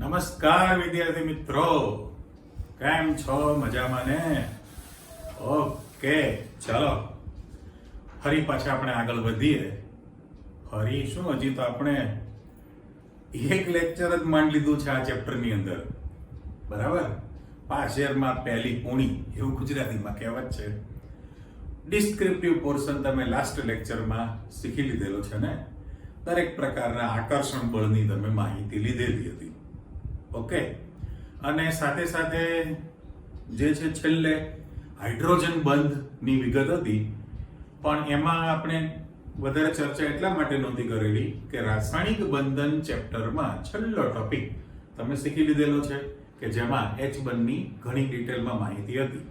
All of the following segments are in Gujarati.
નમસ્કાર વિદ્યાર્થી મિત્રો, કેમ છો? મજામાં ને? ઓકે, ચાલો ફરી પાછા આપણે આગળ વધીએ. ફરી શું, હજી તો આપણે એક લેક્ચર જ માંડી લીધું છે આ ચેપ્ટરની અંદર, બરાબર? પાશેરમાં પહેલી પૂણી એવું ગુજરાતીમાં કહેવત છે. ડિસ્ક્રિપ્ટિવ પોર્શન તમે લાસ્ટ લેક્ચરમાં શીખી લીધેલો છે ને. દરેક પ્રકારના આકર્ષણ બળની તમે માહિતી લીધેલી હતી. ઓકે, અને સાથે સાથે જે છે છેલ્લે હાઇડ્રોજન બંધની વિગત હતી, પણ એમાં આપણે વધારે ચર્ચા એટલા માટે નહોતી કરેલી કે રાસાયણિક બંધન ચેપ્ટરમાં છેલ્લો ટોપિક તમે શીખી લીધેલો છે કે જેમાં H બંધની ઘણી ડિટેલમાં માહિતી હતી.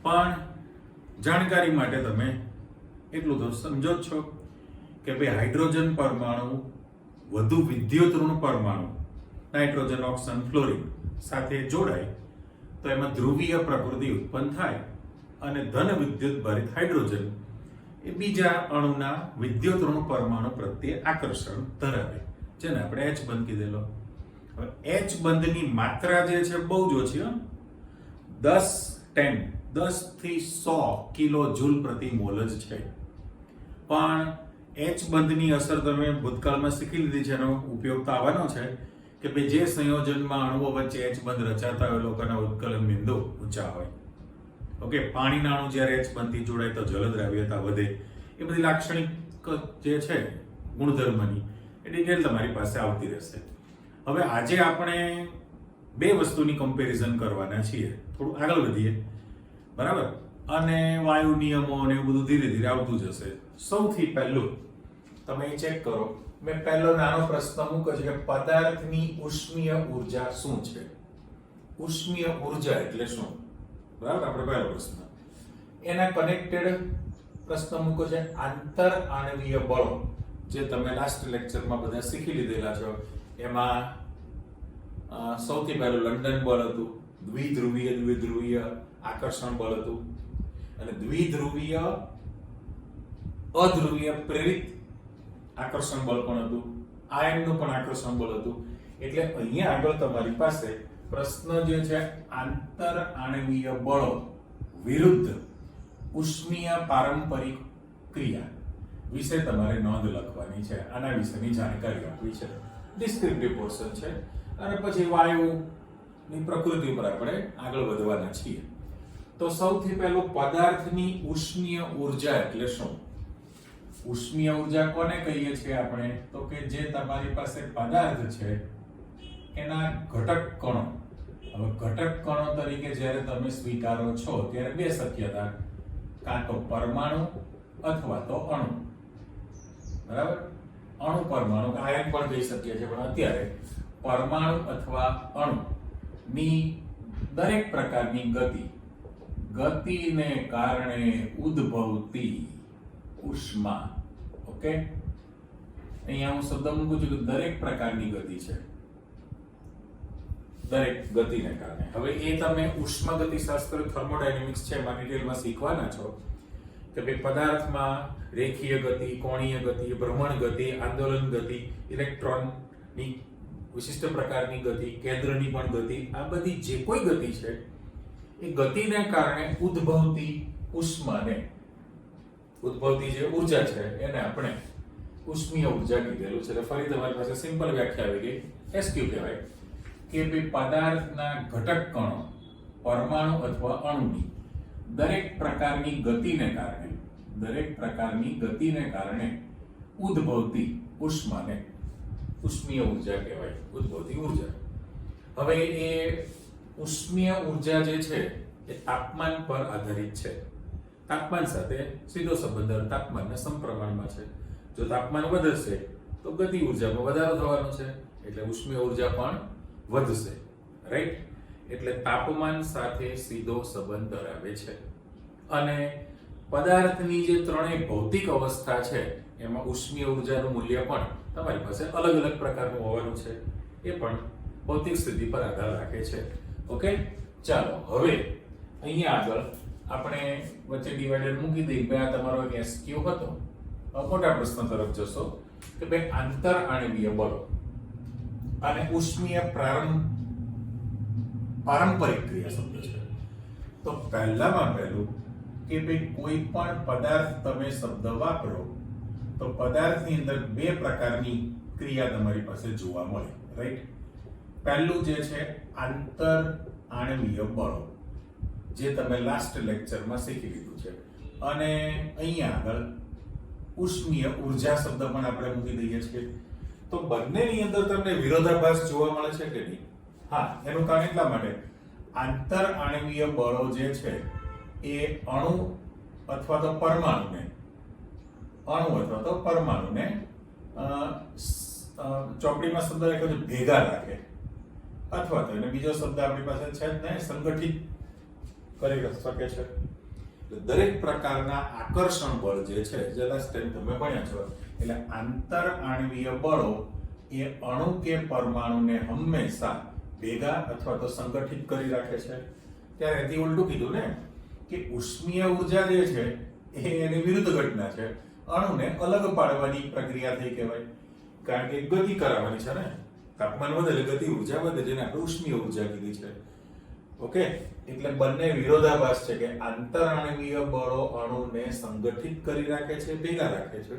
પણ જાણકારી માટે તમે એટલું તો સમજો જ છો કે ભાઈ હાઇડ્રોજન પરમાણુ વધુ વિદ્યુત ઋણ પરમાણુ નાઇટ્રોજન, ઓક્સિજન, ફ્લોરિન સાથે જોડાય તો એમાં ધ્રુવીય પ્રકૃતિ ઉત્પન્ન થાય અને ધન વિદ્યુત ભરિત હાઇડ્રોજન એ બીજા અણુના વિદ્યુત ઋણ પરમાણુ પ્રત્યે આકર્ષણ ધરાવે, જેને આપણે H બંધ કીધેલો. હવે H બંધની માત્રા જે છે બહુ જ ઓછી, 10 થી 100 કિલો જૂલ પ્રતિ મોલ જ છે. પણ H બંધની અસર તમે ભૂતકાળમાં શીખી લીધી છે, એનો ઉપયોગ તો આવવાનો છે કે ભાઈ જે સંયોજનમાં અણુઓ વચ્ચે H બંધ રચાતા હોય લોકોના ઉત્કલન બિંદુ ઊંચા હોય. ઓકે, પાણીના અણુ જ્યારે H બંધથી જોડાય તો જલદ્રાવ્યતા વધે, એ બધી લાક્ષણિક જે છે ગુણધર્મની એ ડિટેલ તમારી પાસે આવતી રહેશે. હવે આજે આપણે બે વસ્તુની કમ્પેરિઝન કરવાના છીએ. થોડું આગળ વધીએ, બરાબર? અને વાયુ નિયમો અને એવું બધું ધીરે ધીરે આવતું જશે. સૌથી પહેલું તમે ચેક કરો, મેં પહેલો નાનો પ્રશ્ન મૂક્યો છે કે પદાર્થની ઉષ્મીય ઊર્જા શું છે? ઉષ્મીય ઊર્જા એટલે શું? બરાબર, આપણે પહેલો પ્રશ્ન. એના કનેક્ટેડ પ્રશ્ન મૂક્યો છે આંતર આણવીય બળો, જે તમે લાસ્ટ લેક્ચરમાં બધા શીખી લીધેલા છો. એમાં સૌથી પહેલું લંડન બળ હતું, દ્વિધ્રુવીય આકર્ષણ બળ હતું, અને દ્વિધ્રુવીય અધ્રુવીય પ્રેરિત આકર્ષણ બળ પણ હતું, આયનનું પણ આકર્ષણ બળ હતું. એટલે અહીંયા આગળ તમારી પાસે પ્રશ્ન જે છે આંતર આણવીય બળો વિરુદ્ધ ઉષ્મીય પારંપરિક ક્રિયા વિશે તમારે નોંધ લખવાની છે. આના વિશેની જાણકારી આપવી છે. ડિસ્ક્રિપ્ટિવ પોર્શન છે, અને પછી વાયુની પ્રકૃતિ પર આપણે આગળ વધવાના છીએ. તો સૌથી પહેલું પદાર્થની ઉષ્મીય ઊર્જા એટલે શું? ઉષ્મીય ઊર્જા કોને કહીએ છીએ આપણે? તો કે જે તમારી પાસે પદાર્થ છે એના ઘટક કણો. હવે ઘટક કણો તરીકે જ્યારે તમે સ્વીકારો છો ત્યારે બે શક્યતા, કાં તો પરમાણુ અથવા તો અણુ. બરાબર? અણુ પરમાણુ, આયન પણ કહી શકીએ છીએ, પણ અત્યારે પરમાણુ અથવા અણુ ની દરેક પ્રકારની ગતિને કારણે ઉદ્ભવતી ઉષ્મા. ઓકે, અહીંયા હું શબ્દ મૂકું છું કે દરેક પ્રકારની ગતિ છે, દરેક ગતિને કારણે. હવે એ તમે ઉષ્માગતિશાસ્ત્ર, થર્મોડાયનેમિક્સ છે એમાં ડિટેલમાં શીખવાના છો કે ભાઈ પદાર્થમાં રેખીય ગતિ, કોણીય ગતિ, ભ્રમણ ગતિ, આંદોલન ગતિ, ઇલેક્ટ્રોનની વિશિષ્ટ પ્રકારની ગતિ, કેન્દ્રની પણ ગતિ, આ બધી જે કોઈ ગતિ છે એ ગતિને કારણે ઉદ્ભવતી ઉષ્માને, ઉદ્ભવતી જે ઊર્જા છે એને આપણે ઉષ્મીય ઊર્જા કીધેલું છે. ફરી તમારી પાસે સિમ્પલ વ્યાખ્યા આવી ગઈ, SQ કહેવાય કે ભાઈ પદાર્થના ઘટક કણો, પરમાણુ અથવા અણુની દરેક પ્રકારની ગતિને કારણે ઉદ્ભવતી ઉષ્માને ઉષ્મીય ઊર્જા કહેવાય, ઉદ્ભવતી ઊર્જા. હવે એ ઉષ્મીય ઊર્જા જે છે એ તાપમાન પર આધારિત છે. તાપમાન સાથે સીધો સંબંધ તાપમાનના સમપ્રમાણમાં છે. જો તાપમાન વધશે તો ગતિ ઊર્જામાં વધારો થવાનો છે, એટલે ઉષ્મીય ઊર્જા પણ વધશે. રાઈટ? એટલે તાપમાન સાથે સીધો સંબંધ ધરાવે છે. અને પદાર્થની જે ત્રણેય ભૌતિક અવસ્થા છે એમાં ઉષ્મીય ઊર્જાનું મૂલ્ય પણ તમારી પાસે અલગ અલગ પ્રકારનું હોવાનું છે. એ પણ ભૌતિક સ્થિતિ પર આધાર રાખે છે. ઓકે, ચાલો હવે અહીંયા આગળ આપણે વચ્ચે ડિવાઇડર મૂકી દઈએ. ભાઈ આ તમારો એક SQ હતો. મોટા પ્રશ્ન તરફ જશો કે ભાઈ આંતર આણવીય બળો. અને ઉષ્મીય પારંપરિક ક્રિયા શબ્દ છે. તો પહેલામાં પહેલું કે ભાઈ કોઈ પણ પદાર્થ તમે શબ્દ વાપરો તો પદાર્થની અંદર બે પ્રકારની ક્રિયા તમારી પાસે જોવા મળે, રાઈટ? પહેલું જે છે આંતર આણ્વીય બળો, જે તમે લાસ્ટ લેક્ચરમાં શીખી લીધું છે. અને અહીંયા આગળ ઉષ્મીય ઉર્જા શબ્દ પણ આપણે મૂકી દઈએ છીએ. તો બંનેની અંદર તમને વિરોધાભાસ જોવા મળે છે કે નહીં? હા, એનું કારણ એટલા માટે આંતર આણ્વીય બળો જે છે એ અણુ અથવા તો પરમાણુને ચોપડીમાં શબ્દ લખ્યો છે ભેગા રાખે, અથવા તો એને બીજો શબ્દ આપણી પાસે છે જ ને, સંગઠિત કરી શકે છે. દરેક પ્રકારના આકર્ષણ બળ જે છે, જે લાસ્ટ ટાઈમ તમે ભણ્યા છો, એટલે આંતર આણ્વીય બળો એ અણુ કે પરમાણુને હંમેશા ભેગા અથવા તો સંગઠિત કરી રાખે છે. ત્યારે એથી ઉલટું કીધું ને કે ઉષ્મીય ઉર્જા જે છે એ એની વિરુદ્ધ ઘટના છે. અણુને અલગ પાડવાની પ્રક્રિયા થઈ કહેવાય, કારણ કે ગતિ કરાવવાની છે ને. તાપમાન વધે એટલે ગતિ ઉર્જા વધે, જેને આપણે ઉષ્મીય ઉર્જા કીધી છે. ઓકે, એટલે બંને વિરોધાભાસ છે કે આંતરાણવીય બળો અણુને સંગઠિત કરી રાખે છે, ભેગા રાખે છે,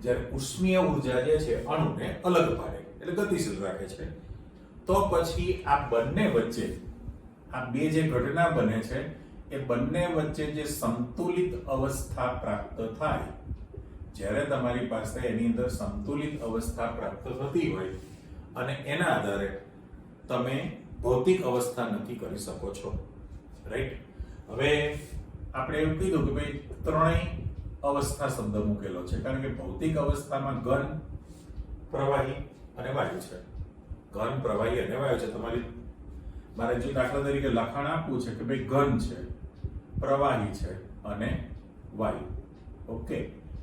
જ્યારે ઉષ્મીય ઉર્જા જે છે અણુને અલગ પાડે એટલે ગતિશીલ રાખે છે. તો પછી આ બંને વચ્ચે આ બે જે ઘટના બને છે એ બંને વચ્ચે જે સંતુલિત અવસ્થા પ્રાપ્ત થાય, જ્યારે તમારી પાસે એની અંદર સંતુલિત અવસ્થા પ્રાપ્ત થતી હોય અને એના આધારે તમે ભૌતિક અવસ્થા નક્કી કરી શકો છો, રાઈટ? હવે આપણે એવું કીધું કે ભાઈ ત્રણેય અવસ્થા શબ્દ મૂકેલો છે, કારણ કે ભૌતિક અવસ્થામાં ઘન, પ્રવાહી અને વાયુ છે. ઘન, પ્રવાહી અને વાયુ છે. મારે જે દાખલા તરીકે લખાણ આપવું છે કે ભાઈ ઘન છે, પ્રવાહી છે અને વાયુ. ઓકે,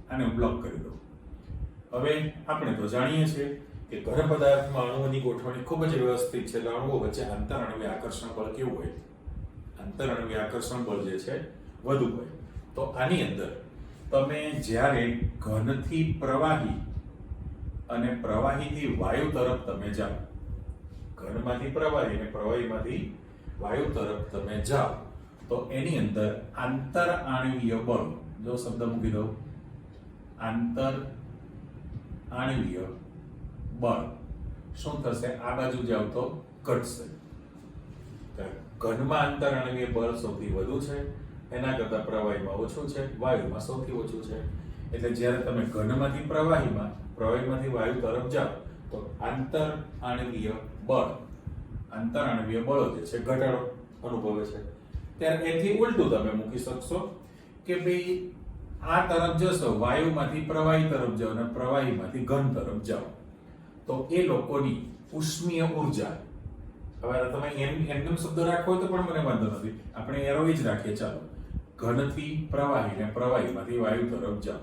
આને બ્લોક કરી દો. હવે આપણે તો જાણીએ છીએ કે ઘન પદાર્થમાં અણુઓની ગોઠવણી ખૂબ જ વ્યવસ્થિત છે, એટલે અણુઓ વચ્ચે આંતરાણવીય આકર્ષણ બળ કેવું હોય? આંતરાણવીય આકર્ષણ બળ જે છે વધુ હોય. તો આની અંદર તમે જ્યારે ઘનથી પ્રવાહી અને પ્રવાહીથી વાયુ તરફ તમે જાઓ, ઘનમાંથી પ્રવાહી અને પ્રવાહીમાંથી વાયુ તરફ તમે જાઓ, તો એની અંદર આંતર આણ્વીય બળ, જો શબ્દ મૂકી દઉં, આંતર આણ્વીય બળ શું થશે? આ બાજુ જાવ તો ઘટશે. ઘનમાં આંતર આણ્વીય બળ સૌથી વધુ છે, એના કરતા પ્રવાહીમાં ઓછું છે, વાયુમાં સૌથી ઓછું છે. એટલે જ્યારે તમે ઘનમાંથી પ્રવાહીમાંથી વાયુ તરફ જાઓ તો આંતર આણ્વીય બળો જે છે ઘટાડો અનુભવે છે. ત્યારે એથી ઉલટું તમે મૂકી શકશો કે ભાઈ આ તરફ જશો, વાયુમાંથી પ્રવાહી તરફ જાઓ અને પ્રવાહીમાંથી ઘન તરફ જાઓ, તો એ લોકોની ઉષ્મીય ઉર્જા, હવે તમે એમ શબ્દ રાખો તો પણ મને વાંધો નથી, આપણે એરો જ રાખીએ. ચાલો, ઘનથી પ્રવાહી ને પ્રવાહીમાંથી વાયુ તરફ જાઓ,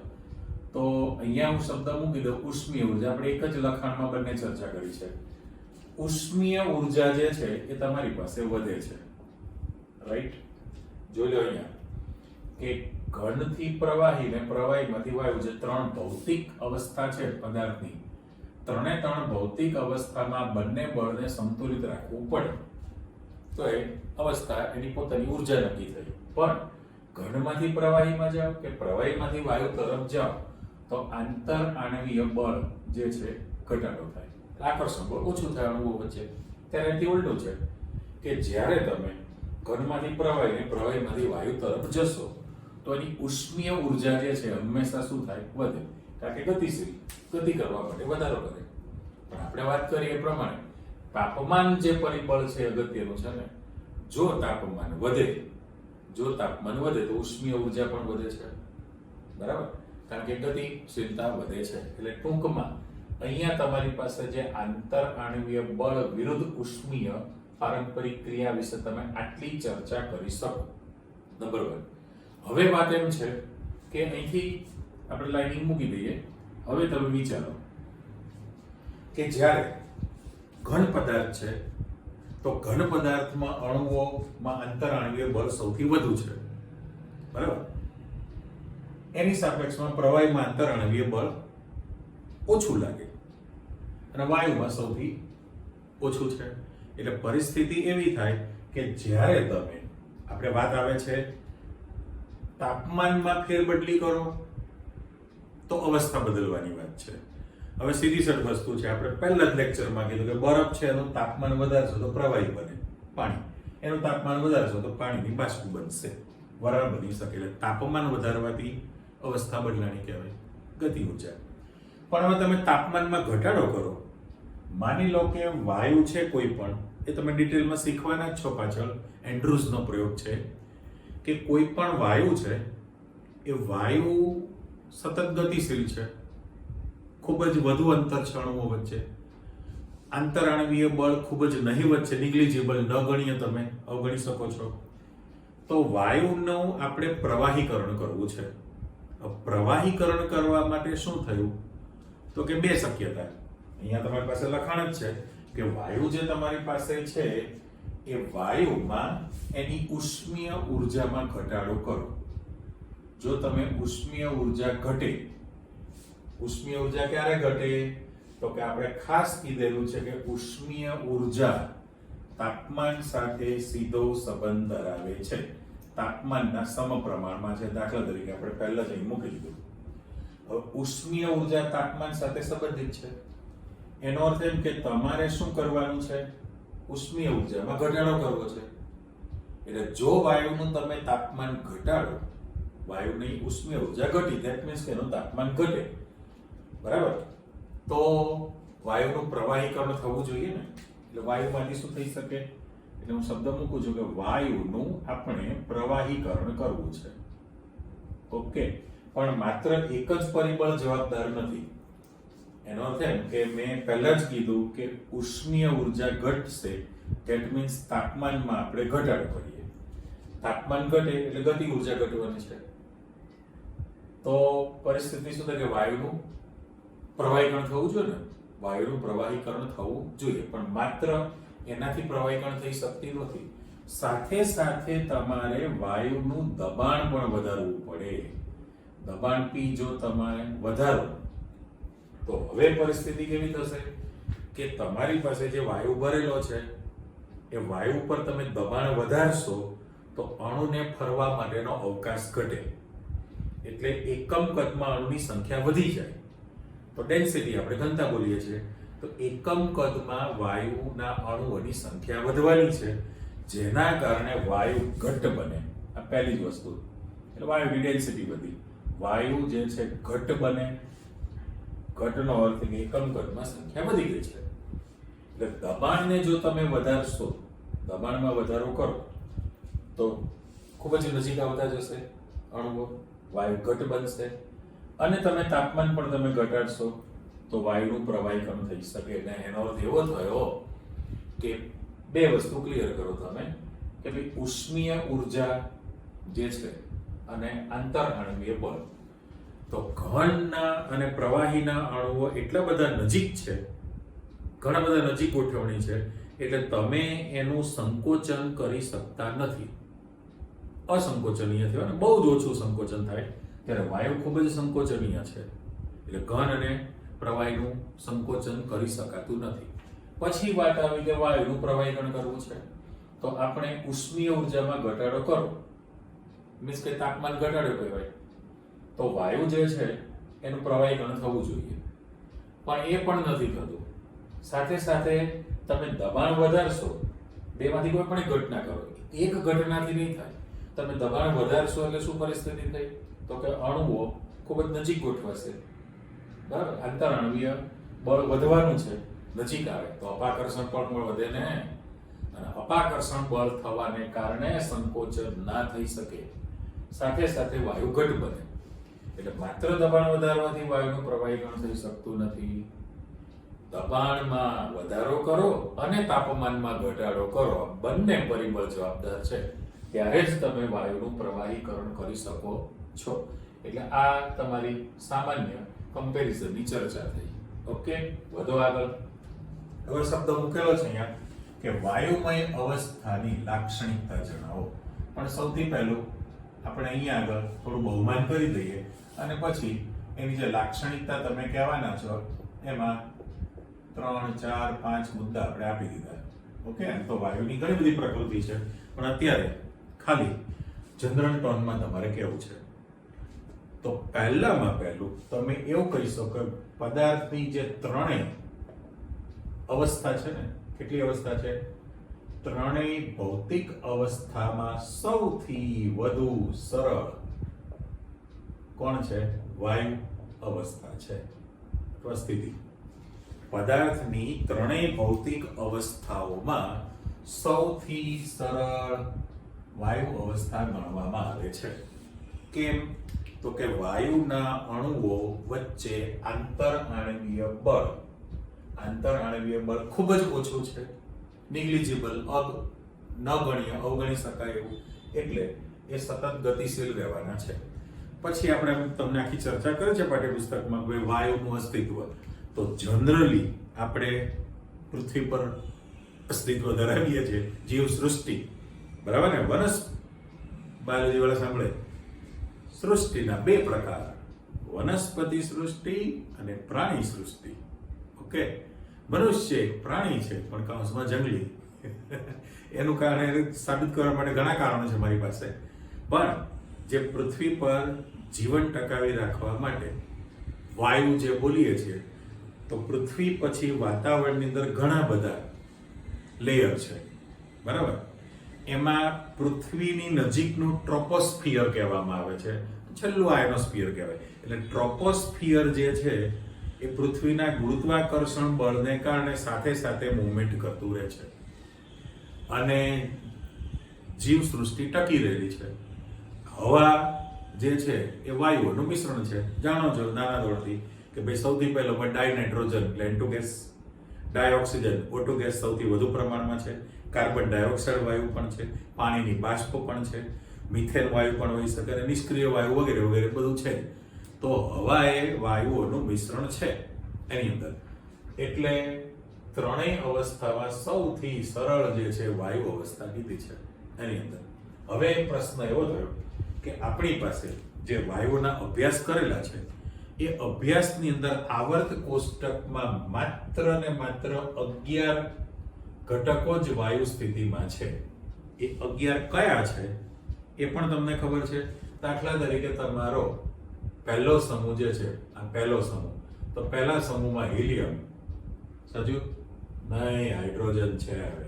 તો અહીંયા હું શબ્દ મૂકી દઉં ઉષ્મીય ઉર્જા. આપણે એક જ લખાણમાં બંને ચર્ચા કરી છે. ઉષ્મીય ઉર્જા જે છે એ તમારી પાસે વધે છે, રાઈટ? જોઈ લો અહીંયા કે ઘનથી પ્રવાહી ને પ્રવાહીમાંથી વાયુ, જે ત્રણ ભૌતિક અવસ્થા છે પદાર્થની, ત્રણે ત્રણ ભૌતિક અવસ્થામાં બંને બળને સંતુલિત રાખવું પડે, તો એ અવસ્થા એની પોતાની ઉર્જા નક્કી થઈ. પણ ઘનમાંથી પ્રવાહીમાં જાઓ કે પ્રવાહીમાંથી વાયુ તરફ જાઓ તો આંતર આણ્વીય બળ જે છે ઘટાડો થાય, આકર્ષણ બળ ઓછું થાય અણુઓ વચ્ચે. ત્યારે એથી ઉલટું છે કે જ્યારે તમે ઘનમાંથી પ્રવાહી ને પ્રવાહીમાંથી વાયુ તરફ જશો તો એની ઉષ્મીય ઉર્જા જે છે હંમેશા શું થાય? વધે, કારણ કે ગતિશીલ, ગતિ કરવા માટે વધારો કરે. પણ આપણે વાત કરીએ એ પ્રમાણે તાપમાન જે પરિબળ છે અગત્યનું છે ને. જો તાપમાન વધે તો ઉષ્મીય ઉર્જા પણ વધે છે, બરાબર? કારણ કે ગતિશીલતા વધે છે. એટલે ટૂંકમાં અહીંયા તમારી પાસે જે આંતર આણ્વીય બળ વિરુદ્ધ ઉષ્મીય પારંપરિક ક્રિયા વિશે તમે આટલી ચર્ચા કરી શકો. નંબર 1. હવે વાત એમ છે કે અહીંથી આપણે લાઈનિંગ મૂકી દઈએ. હવે તમે વિચારો કે જ્યારે ઘન પદાર્થ છે તો ઘન પદાર્થમાં અણુઓમાં આંતરાણ્વીય બળ સૌથી વધુ છે, બરાબર? એની સાપેક્ષમાં પ્રવાહીમાં આંતરાણ્વીય બળ ઓછું લાગે અને વાયુમાં સૌથી ઓછું છે. એટલે પરિસ્થિતિ એવી થાય કે જ્યારે તમે, આપણે વાત આવે છે તાપમાનમાં ફેરબદલી કરો તો અવસ્થા બદલવાની વાત છે. હવે સીધી સર વસ્તુ છે, આપણે પહેલા જ લેક્ચરમાં કીધું કે બરફ છે એનું તાપમાન વધારશો તો પ્રવાહી બને પાણી, એનું તાપમાન વધારશો તો પાણીની બાષ્પ બનશે, વરાળ બની શકે. એટલે તાપમાન વધારવાથી અવસ્થા બદલાણી કહેવાય, ગતિ ઊર્જા. પણ હવે તમે તાપમાનમાં ઘટાડો કરો, માની લો કે વાયુ છે કોઈ પણ, એ તમે ડિટેલમાં શીખવાના જ છો, પાછળ એન્ડ્રુઝનો પ્રયોગ છે કે કોઈ પણ વાયુ છે એ વાયુ સતત ગતિશીલ છે, ખૂબ જ વધુ અંતર છે અણુઓ વચ્ચે, આંતરાણવીય બળ ખૂબ જ નહિવત છે, નિગ્લિજિબલ, નગણ્ય, તમે અવગણી શકો છો. તો વાયુનું આપણે પ્રવાહીકરણ કરવું છે. પ્રવાહીકરણ કરવા માટે શું થયું તો કે બે શક્યતા. અહીંયા તમારી પાસે લખાણ જ છે કે વાયુ જે તમારી પાસે છે એ વાયુમાં એની ઉષ્મીય ઉર્જામાં ઘટાડો કરો. જો તમે ઉષ્મીય ઉર્જા ઘટે, ઉષ્મીય ઉર્જા ક્યારે ઘટે તો કે આપણે ખાસ કીધેલું છે કે ઉષ્મીય ઉર્જા તાપમાન સાથે સીધો સંબંધ ધરાવે છે, તાપમાનના સમપ્રમાણમાં છે. દાખલા તરીકે આપણે પહેલા જ અહીં મૂકી દીધું. હવે ઉષ્મીય ઉર્જા તાપમાન સાથે સંબંધિત છે, એનો અર્થ એમ કે તમારે શું કરવાનું છે, ઉષ્મીય ઉર્જામાં ઘટાડો કરવો છે. એટલે જો વાયુનું તમે તાપમાન ઘટાડો, વાયુની ઉષ્મીય ઉર્જા ઘટી, ધેટ મીન્સ કે એનું તાપમાન ઘટે, બરાબર, તો વાયુનું પ્રવાહીકરણ થવું જોઈએ ને. એટલે વાયુમાંથી શું થઈ શકે, એટલે હું શબ્દ મૂકું છું કે વાયુનું આપણે પ્રવાહીકરણ કરવું છે. ઓકે, પણ માત્ર એક જ પરિબળ જવાબદાર નથી. એનો અર્થ એમ કે મેં પહેલા જ કીધું કે ઉષ્મીય ઉર્જા ઘટશે, ધેટ મીન્સ તાપમાનમાં આપણે ઘટાડો કરીએ. તાપમાન ઘટે એટલે ગતિ ઉર્જા ઘટવાની છે. તો પરિસ્થિતિ શું થાય કે વાયુનું પ્રવાહીકરણ થવું જોઈએ ને, વાયુનું પ્રવાહીકરણ થવું જોઈએ, પણ માત્ર એનાથી પ્રવાહીકરણ થઈ શકતી નથી. સાથે સાથે તમારે વાયુનું દબાણ પણ વધારવું પડે. દબાણ P જો તમારે વધારો તો હવે પરિસ્થિતિ કેવી થશે કે તમારી પાસે જે વાયુ ભરેલો છે એ વાયુ પર તમે દબાણ વધારશો તો અણુને ફરવા માટેનો અવકાશ ઘટે, એટલે એકમ કદમાં અણુની સંખ્યા વધી જાય. તો ડેન્સિટી આપણે ઘનતા બોલીએ છીએ, તો એકમ કદમાં વાયુના અણુઓની સંખ્યા વધવાની છે, જેના કારણે વાયુ ઘટ્ટ બને. આ પહેલી જ વસ્તુ, એટલે વાયુની ડેન્સિટી વધી, વાયુ જે છે ઘટ્ટ બને. ઘટનો અર્થ કે એકમ કદમાં સંખ્યા વધી ગઈ છે. એટલે દબાણને જો તમે વધારશો, દબાણમાં વધારો કરો તો ખૂબ જ નજીક આવતા જશે અણુઓ, વાયુ ઘટ બનશે. અને તમે તાપમાન પણ તમે ઘટાડશો તો વાયુનું પ્રવાહીકરણ થઈ શકે. એટલે એનો અર્થ એવો થયો કે બે વસ્તુ ક્લિયર કરો તમે કે ભાઈ ઉષ્મીય ઉર્જા જે છે અને આંતરાણવીય બળ, તો ઘનના અને પ્રવાહીના અણુઓ એટલા બધા નજીક છે, ઘણા બધા નજીક ગોઠવણી છે, એટલે તમે એનું સંકોચન કરી શકતા નથી. અસંકોચનીય થયો અને બહુ જ ઓછું સંકોચન થાય, ત્યારે વાયુ ખૂબ જ સંકોચનીય છે, એટલે ઘન અને પ્રવાહીનું સંકોચન કરી શકાતું નથી. પછી વાત આવી કે વાયુનું પ્રવાહીકરણ કરવું છે, તો આપણે ઉષ્મીય ઉર્જામાં ઘટાડો કરો, મીન્સ કે તાપમાન ઘટાડો કહેવાય, તો વાયુ જે છે એનું પ્રવાહીકરણ થવું જોઈએ, પણ એ પણ નથી થતું. સાથે સાથે તમે દબાણ વધારશો, બેમાંથી કોઈ પણ એક ઘટના કરો, એક ઘટનાથી નહીં થાય. તમે દબાણ વધારશો એટલે શું પરિસ્થિતિ થઈ તો કે અણુઓ ખૂબ જ નજીક ગોઠવાશે, બરાબર. આંતરાણવીય બળ વધવાનું છે, નજીક આવે તો અપાકર્ષણ પણ વધે ને, અને અપાકર્ષણ બળ થવાને કારણે સંકોચન ના થઈ શકે. સાથે સાથે વાયુ ઘટ બને. એટલે માત્ર દબાણ વધારવાથી વાયુનું પ્રવાહીકરણ થઈ શકતું નથી. દબાણમાં વધારો કરો અને તાપમાનમાં ઘટાડો કરો, બંને પરિબળ જવાબદાર છે, ત્યારે જ તમે વાયુનું પ્રવાહીકરણ કરી શકો છો. એટલે આ તમારી સામાન્ય કમ્પેરિઝનની ચર્ચા થઈ. ઓકે, વધો આગળ. હવે શબ્દ મૂકેલો છે અહીંયા કે વાયુમય અવસ્થાની લાક્ષણિકતા જણાવો. પણ સૌથી પહેલું આપણે અહીંયા આગળ થોડું બહુમાન કરી દઈએ અને પછી એની જે લાક્ષણિકતા તમે કહેવાના છો એમાં 3, 4, 5 મુદ્દા આપણે આપી દીધા. ઓકે, એમ તો વાયુની ઘણી બધી પ્રકૃતિ છે, પણ અત્યારે ખાલી જનરલ ટોનમાં તમારે કેવું છે. તો પહેલામાં પહેલું તમે એવું કહી શકો કે પદાર્થની જે ત્રણેય અવસ્થા છે ને, કેટલી અવસ્થા છે? ત્રણેય ભૌતિક અવસ્થામાં સૌથી વધુ સરળ કોણ છે? વાયુ અવસ્થા છે અથવા સ્થિતિ. પદાર્થની ત્રણેય ભૌતિક અવસ્થાઓમાં સૌથી સરળ વાયુ અવસ્થા ગણવામાં આવે છે. કેમ? તો કે વાયુના અણુઓ વચ્ચે આંતરઆણવીય બળ ખૂબ જ ઓછું છે, નિગ્લિજિબલ, નગણ્ય, અવગણી શકાય એવું, એટલે એ સતત ગતિશીલ રહેવાના છે. પછી આપણે તમને આખી ચર્ચા કરી છે પાઠ્યપુસ્તકમાં કે વાયુનું અસ્તિત્વ. તો જનરલી આપણે પૃથ્વી પર અસ્તિત્વ ધરાવીએ છીએ, જીવ સૃષ્ટિ, બરાબર ને? બાયોલોજી વાળા સાંભળે, સૃષ્ટિના બે પ્રકાર, વનસ્પતિ સૃષ્ટિ અને પ્રાણી સૃષ્ટિ. ઓકે, મનુષ્ય એક પ્રાણી છે, પણ કૌંસમાં જંગલી. એનું કારણ સાબિત કરવા માટે ઘણા કારણો છે મારી પાસે, પણ જે પૃથ્વી પર જીવન ટકાવી રાખવા માટે વાયુ જે બોલીએ છીએ, તો પૃથ્વી પછી વાતાવરણની અંદર ઘણા બધા લેયર છે, બરાબર? એમાં પૃથ્વીની નજીકનું ટ્રોપોસ્ફિયર કહેવામાં આવે છે, છેલ્લું આયનોસ્ફિયર કહેવાય. એટલે ટ્રોપોસ્ફિયર જે છે એ પૃથ્વીના ગુરુત્વાકર્ષણ બળને કારણે સાથે સાથે મૂવમેન્ટ કરતું રહે છે અને જીવ સૃષ્ટિ ટકી રહેલી છે. હવા જે છે એ વાયુઓનું મિશ્રણ છે. જાણો છો નાના દોડથી કે ભાઈ સૌથી પહેલો ડાયનાઇટ્રોજન એટલે N2 gas, dioxygen O2 gas સૌથી વધુ પ્રમાણમાં છે, કાર્બન ડાયોક્સાઇડ વાયુ પણ છે, પાણીની બાષ્પ પણ છે, મિથેન વાયુ પણ હોઈ શકે અને નિષ્ક્રિય વાયુ વગેરે વગેરે બધું છે. તો હવા એ વાયુઓનું મિશ્રણ છે એની અંદર. એટલે ત્રણેય અવસ્થામાં સૌથી સરળ જે છે વાયુ અવસ્થા કીધી છે એની અંદર. હવે પ્રશ્ન એવો થયો કે આપણી પાસે જે વાયુઓના અભ્યાસ કરેલા છે એ અભ્યાસની અંદર આવર્ત કોષ્ટકમાં માત્ર ને માત્ર 11 ઘટકો જ વાયુ સ્થિતિમાં છે. એ 11 કયા છે એ પણ તમને ખબર છે. દાખલા તરીકે તમારો પહેલો સમૂહ જે છે, આ પહેલો સમૂહ, તો પહેલા સમૂહમાં હિલિયમ, સજુ નહીં, હાઇડ્રોજન છે. હવે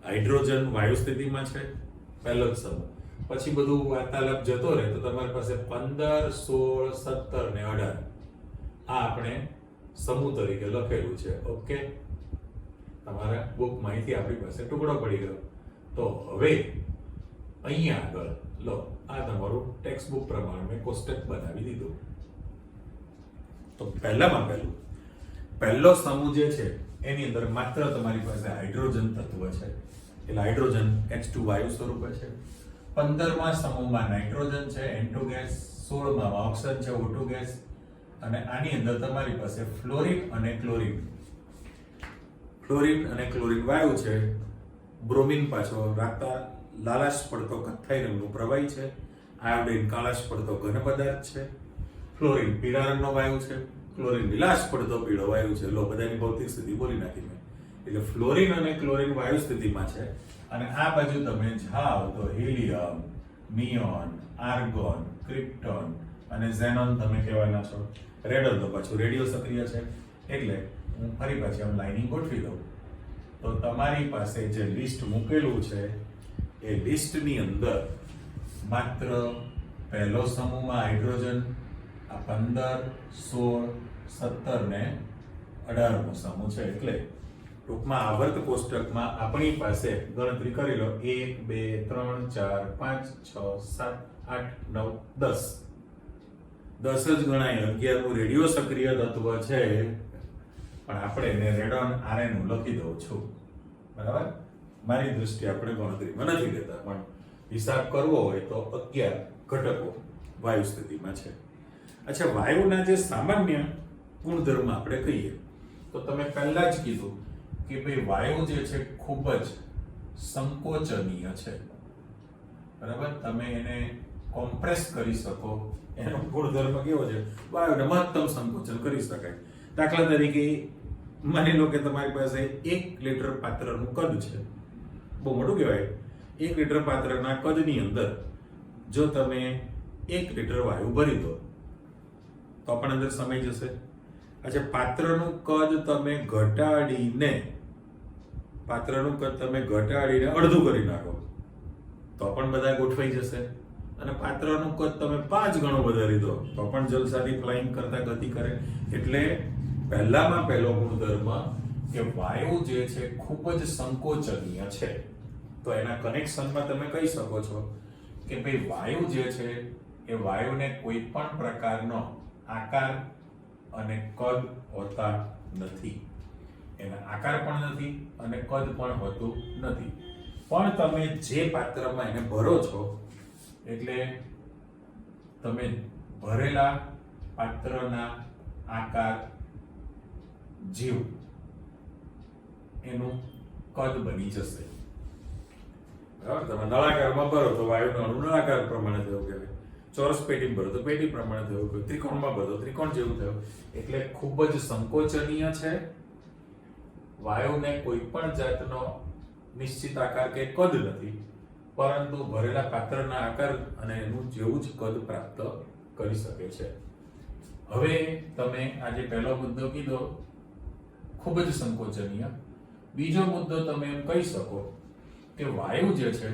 હાઇડ્રોજન વાયુ સ્થિતિમાં છે, પહેલો જ સમૂહ. પછી બધું વાર્તાલાપ જતો રહે તો તમારી પાસે 15, 16, 17 ને 18 આ આપણે સમૂહ તરીકે લખેલું છે. ઓકે, તમારા બુક માંથી આપણી પાસે ટુકડો પડી ગયો. તો હવે અહીંયા આગળ લો, આ તમારું ટેક્સ્ટ બુક પ્રમાણે મેં કોષ્ટક બનાવી દીધું. તો પહેલામાં પહેલો સમૂહ જે છે એની અંદર માત્ર તમારી પાસે હાઇડ્રોજન તત્વ છે, એટલે હાઇડ્રોજન H2 વાયુ સ્વરૂપે છે. 15મા સમૂહમાં નાઇટ્રોજન છે, N2 ગેસ. 16માં ઓક્સિજન છે, O2 ગેસ. અને આની અંદર તમારી પાસે ફ્લોરિન અને ક્લોરીન વાયુ છે. બ્રોમિન પાછો રાખતા લાલાશ પડતો કથ્થાઈ રંગનું પ્રવાહી છે. આયોડિન કાળાશ પડતો ઘન પદાર્થ છે. ફ્લોરિન પીળા રંગનો વાયુ છે. ક્લોરીન લીલાશ પડતો પીળો વાયુ છે. લો, બધાની ભૌતિક સ્થિતિ બોલી નાખી મેં. એટલે ફ્લોરિન અને ક્લોરીન વાયુ સ્થિતિમાં છે. અને આ બાજુ તમે જાઓ તો હિલિયમ, નિયોન, આર્ગોન, ક્રિપ્ટોન અને ઝેનોન તમે કહેવાના છો. રેડન તો પાછું રેડિયો સક્રિય છે. એટલે હું ફરી પાછી આમ લાઇનિંગ ગોઠવી દઉં તો તમારી પાસે જે લિસ્ટ મૂકેલું છે એ લિસ્ટની અંદર માત્ર પહેલો સમૂહમાં હાઇડ્રોજન, આ 15, 16, 17 ને 18મો સમૂહ છે. એટલે ટૂંકમાં આવર્ત કોષ્ટકમાં આપણી પાસે ગણતરી કરી લો 1, 2, 3, 4, 5, 6, 7, 8, 9, 10 જ ગણાય. 11નું રેડિયો સક્રિય તત્વ છે, પણ આપણે એને રેડોન RN લખી દઉં છું, બરાબર? મારી દ્રષ્ટિએ આપણે ગણતરીમાં નથી લેતા, પણ હિસાબ કરવો હોય તો 11 ઘટકો વાયુ સ્થિતિમાં છે. અચ્છા, વાયુના જે સામાન્ય ગુણધર્મ આપણે કહીએ તો તમે પહેલા જ કીધું કે ભાઈ વાયુ જે છે ખૂબ જ સંકોચનીય છે, બરાબર? તમે એને કોમ્પ્રેસ કરી શકો, એનો ગુણધર્મ કેવો છે? વાયુને મહત્તમ સંકોચન કરી શકાય. દાખલા તરીકે માની લો કે તમારી પાસે 1 લીટર પાત્રનું કદ છે, બહુ મોટું કહેવાય. 1 લીટર પાત્રના કદની અંદર જો તમે 1 લીટર વાયુ ભરી દો તો પણ અંદર સમય જશે. અચ્છા, પાત્રનું કદ તમે ઘટાડીને અડધું કરી નાખો તો પણ બધા ગોઠવાઈ જશે. અને પાત્રનું કદ તમે 5 ગણું વધારી દો તો પણ જલસાથી ફ્લાઇંગ કરતા ગતિ કરે. એટલે પહેલામાં પહેલો ગુણધર્મ કે વાયુ જે છે ખૂબ જ સંકોચનીય છે. તો એના કનેક્શનમાં તમે કહી શકો છો કે ભાઈ વાયુ જે છે એ વાયુને કોઈ પણ પ્રકારનો આકાર અને કદ હોતા નથી. એના આકાર પણ નથી અને કદ પણ હોતું નથી. પણ તમે જે પાત્રમાં એને ભરો છો એટલે તમે ભરેલા પાત્રના આકાર જેવું એનું કદ બની જશે. બરાબર? તમે નળાકારમાં ભરો તો વાયુનો અણુ નળાકાર પ્રમાણે થયો કહેવાય. ચોરસ પેટી ભરો તો પેટી પ્રમાણે થયો, ત્રિકોણમાં ભરો ત્રિકોણ જેવું થયું. એટલે ખૂબ જ સંકોચનીય છે. વાયુને કોઈ પણ જાતનો નિશ્ચિત આકાર કે કદ નથી, પરંતુ ભરેલા પાત્રના આકાર અને એનું જેવું જ કદ પ્રાપ્ત કરી શકે છે. હવે તમે આજે પહેલો મુદ્દો કીધો ખૂબ જ સંકોચનીય. બીજો મુદ્દો તમે એમ કહી શકો કે વાયુ જે છે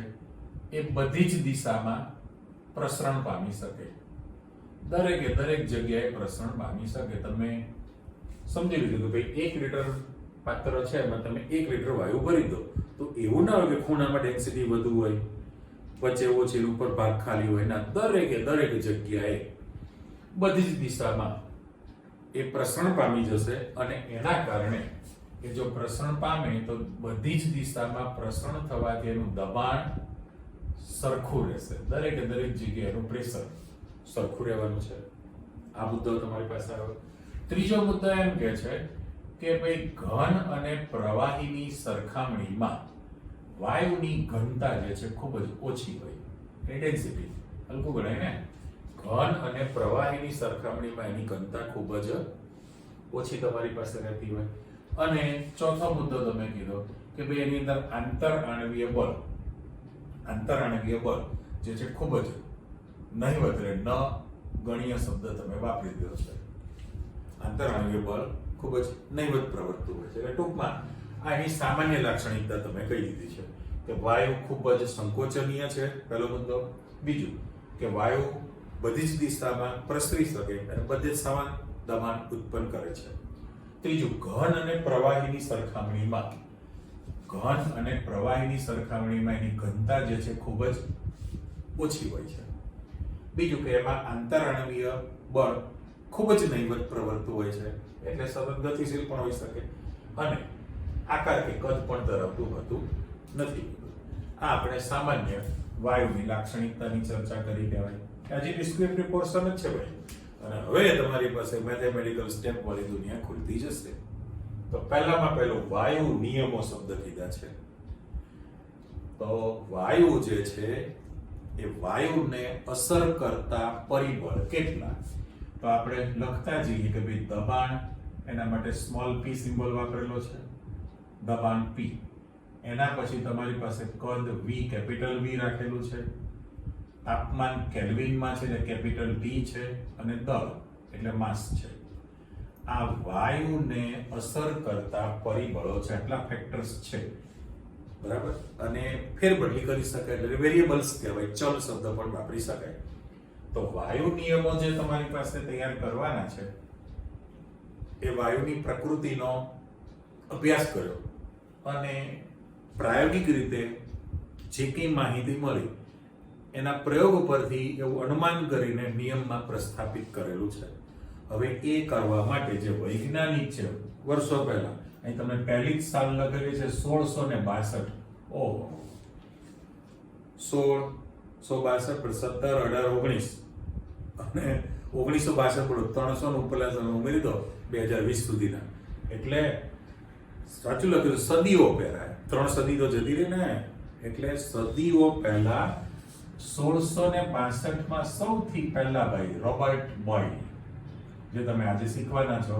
એ બધી જ દિશામાં પ્રસરણ પામી શકે. દરેક જગ્યાએ પ્રસરણ પામી શકે. તમે સમજી લીધું કે ભાઈ 1 લીટર પાત્ર છે એમાં તમે 1 લીટર વાયુ ભરી દો તો એવું ના હોય કે ખૂણામાં ડેન્સિટી વધુ હોય, વચ્ચે ઓછી, ઉપર ભાગ ખાલી હોય. ના, દરેક જગ્યાએ બધી જ દિશામાં એ પ્રસરણ પામી જશે. અને એના કારણે એ જો પ્રસરણ પામે તો બધી જ દિશામાં પ્રસરણ થવાથી એનું દબાણ સરખું રહેશે. દરેક જગ્યાએ એનું પ્રેશર સરખું રહેવાનું છે. આ મુદ્દો તમારી પાસે આવ્યો. ત્રીજો મુદ્દો એમ કે છે કે ભાઈ ઘન અને પ્રવાહીની સરખામણીમાં વાયુની ઘનતા જે છે ખૂબ જ ઓછી હોય. ડેન્સિટી હલકું ગણાય ને. ઘન અને પ્રવાહીની સરખામણીમાં એની ઘનતા ખૂબ જ ઓછી તમારી પાસે રહેતી હોય. અને ચોથો મુદ્દો તમે કીધો કે ભાઈ એની અંદર આંતરઆણવીય બળ જે છે ખૂબ જ નહિવત રહે. ન ગણીય શબ્દ તમે વાપરી દીધો છે. આંતરઆણવીય બળ ખૂબ જ નહિવત પ્રવર્તતું હોય છે. એટલે ટૂંકમાં આ એની સામાન્ય લાક્ષણિકતા તમે કહી દીધી છે કે વાયુ ખૂબ જ સંકોચનીય છે, પહેલો મુદ્દો. બીજું કે વાયુ બધી જ દિશામાં પ્રસરી શકે અને બધે જ સમાન દબાણ ઉત્પન્ન કરે છે. ત્રીજું, ઘન અને પ્રવાહીની સરખામણીમાં એની ઘનતા જે છે ખૂબ જ ઓછી હોય છે. બીજું કે એમાં આંતરઆણવીય બળ ખૂબ જ નહિવત પ્રવર્તતું હોય છે, એટલે સતત ગતિશીલ પણ હોઈ શકે અને આકાર કે કદ પણ ધરાવતું હોતું નથી. આ આપણે સામાન્ય વાયુની લાક્ષણિકતાની ચર્ચા કરી કહેવાય. હજી ડિસ્ક્રિપ્ટિવ પોર્શન જ છે ભાઈ. અને હવે તમારી પાસે મેથેમેટિકલ સ્ટેપ વાળી દુનિયા ખુલતી જશે. તો પહેલામાં પહેલો વાયુ નિયમો શબ્દ કીધા છે. તો વાયુ જે છે એ વાયુને અસર કરતા પરિબળ કેટલા? તો આપણે લખતા જઈએ કે ભાઈ દબાણ, એના માટે સ્મોલ p સિમ્બોલ વાપરેલો છે, દબાણ p. એના પછી તમારી પાસે કદ v, કેપિટલ V રાખેલું છે. તાપમાન કેલ્વિનમાં છે એટલે કેપિટલ T છે. અને દળ એટલે માસ છે. આ વાયુને અસર કરતા પરિબળો છે, આટલા ફેક્ટર્સ છે. બરાબર? અને ફેરબદલી કરી શકાય એટલે વેરિયેબલ્સ કહેવાય, ચલ શબ્દ પણ વાપરી શકાય. તો વાયુ નિયમો જે તમારી પાસે તૈયાર કરવાના છે એ વાયુની પ્રકૃતિનો અભ્યાસ કર્યો અને પ્રાયોગિક રીતે જે કંઈ માહિતી મળી એના પ્રયોગ પરથી એવું અનુમાન કરીને નિયમમાં પ્રસ્થાપિત કરેલું છે. હવે એ કરવા માટે જે વૈજ્ઞાનિક છે વર્ષો પહેલા, અહીં તમને પહેલી જ સાલ લખેલી છે 1662. ઓહો, 1662 પર 17, 18, 19 અને 1962 પર 300 નું ઉપરલા ઉમેરી દો 2020 સુધીના, એટલે સાચું લખ્યું સદીઓ પહેલા. 3 સદી તો જતી રહી ને. એટલે સદીઓ પહેલા 1662 સૌથી પહેલા ભાઈ રોબર્ટ બોyle, જે તમે આજે શીખવાના છો,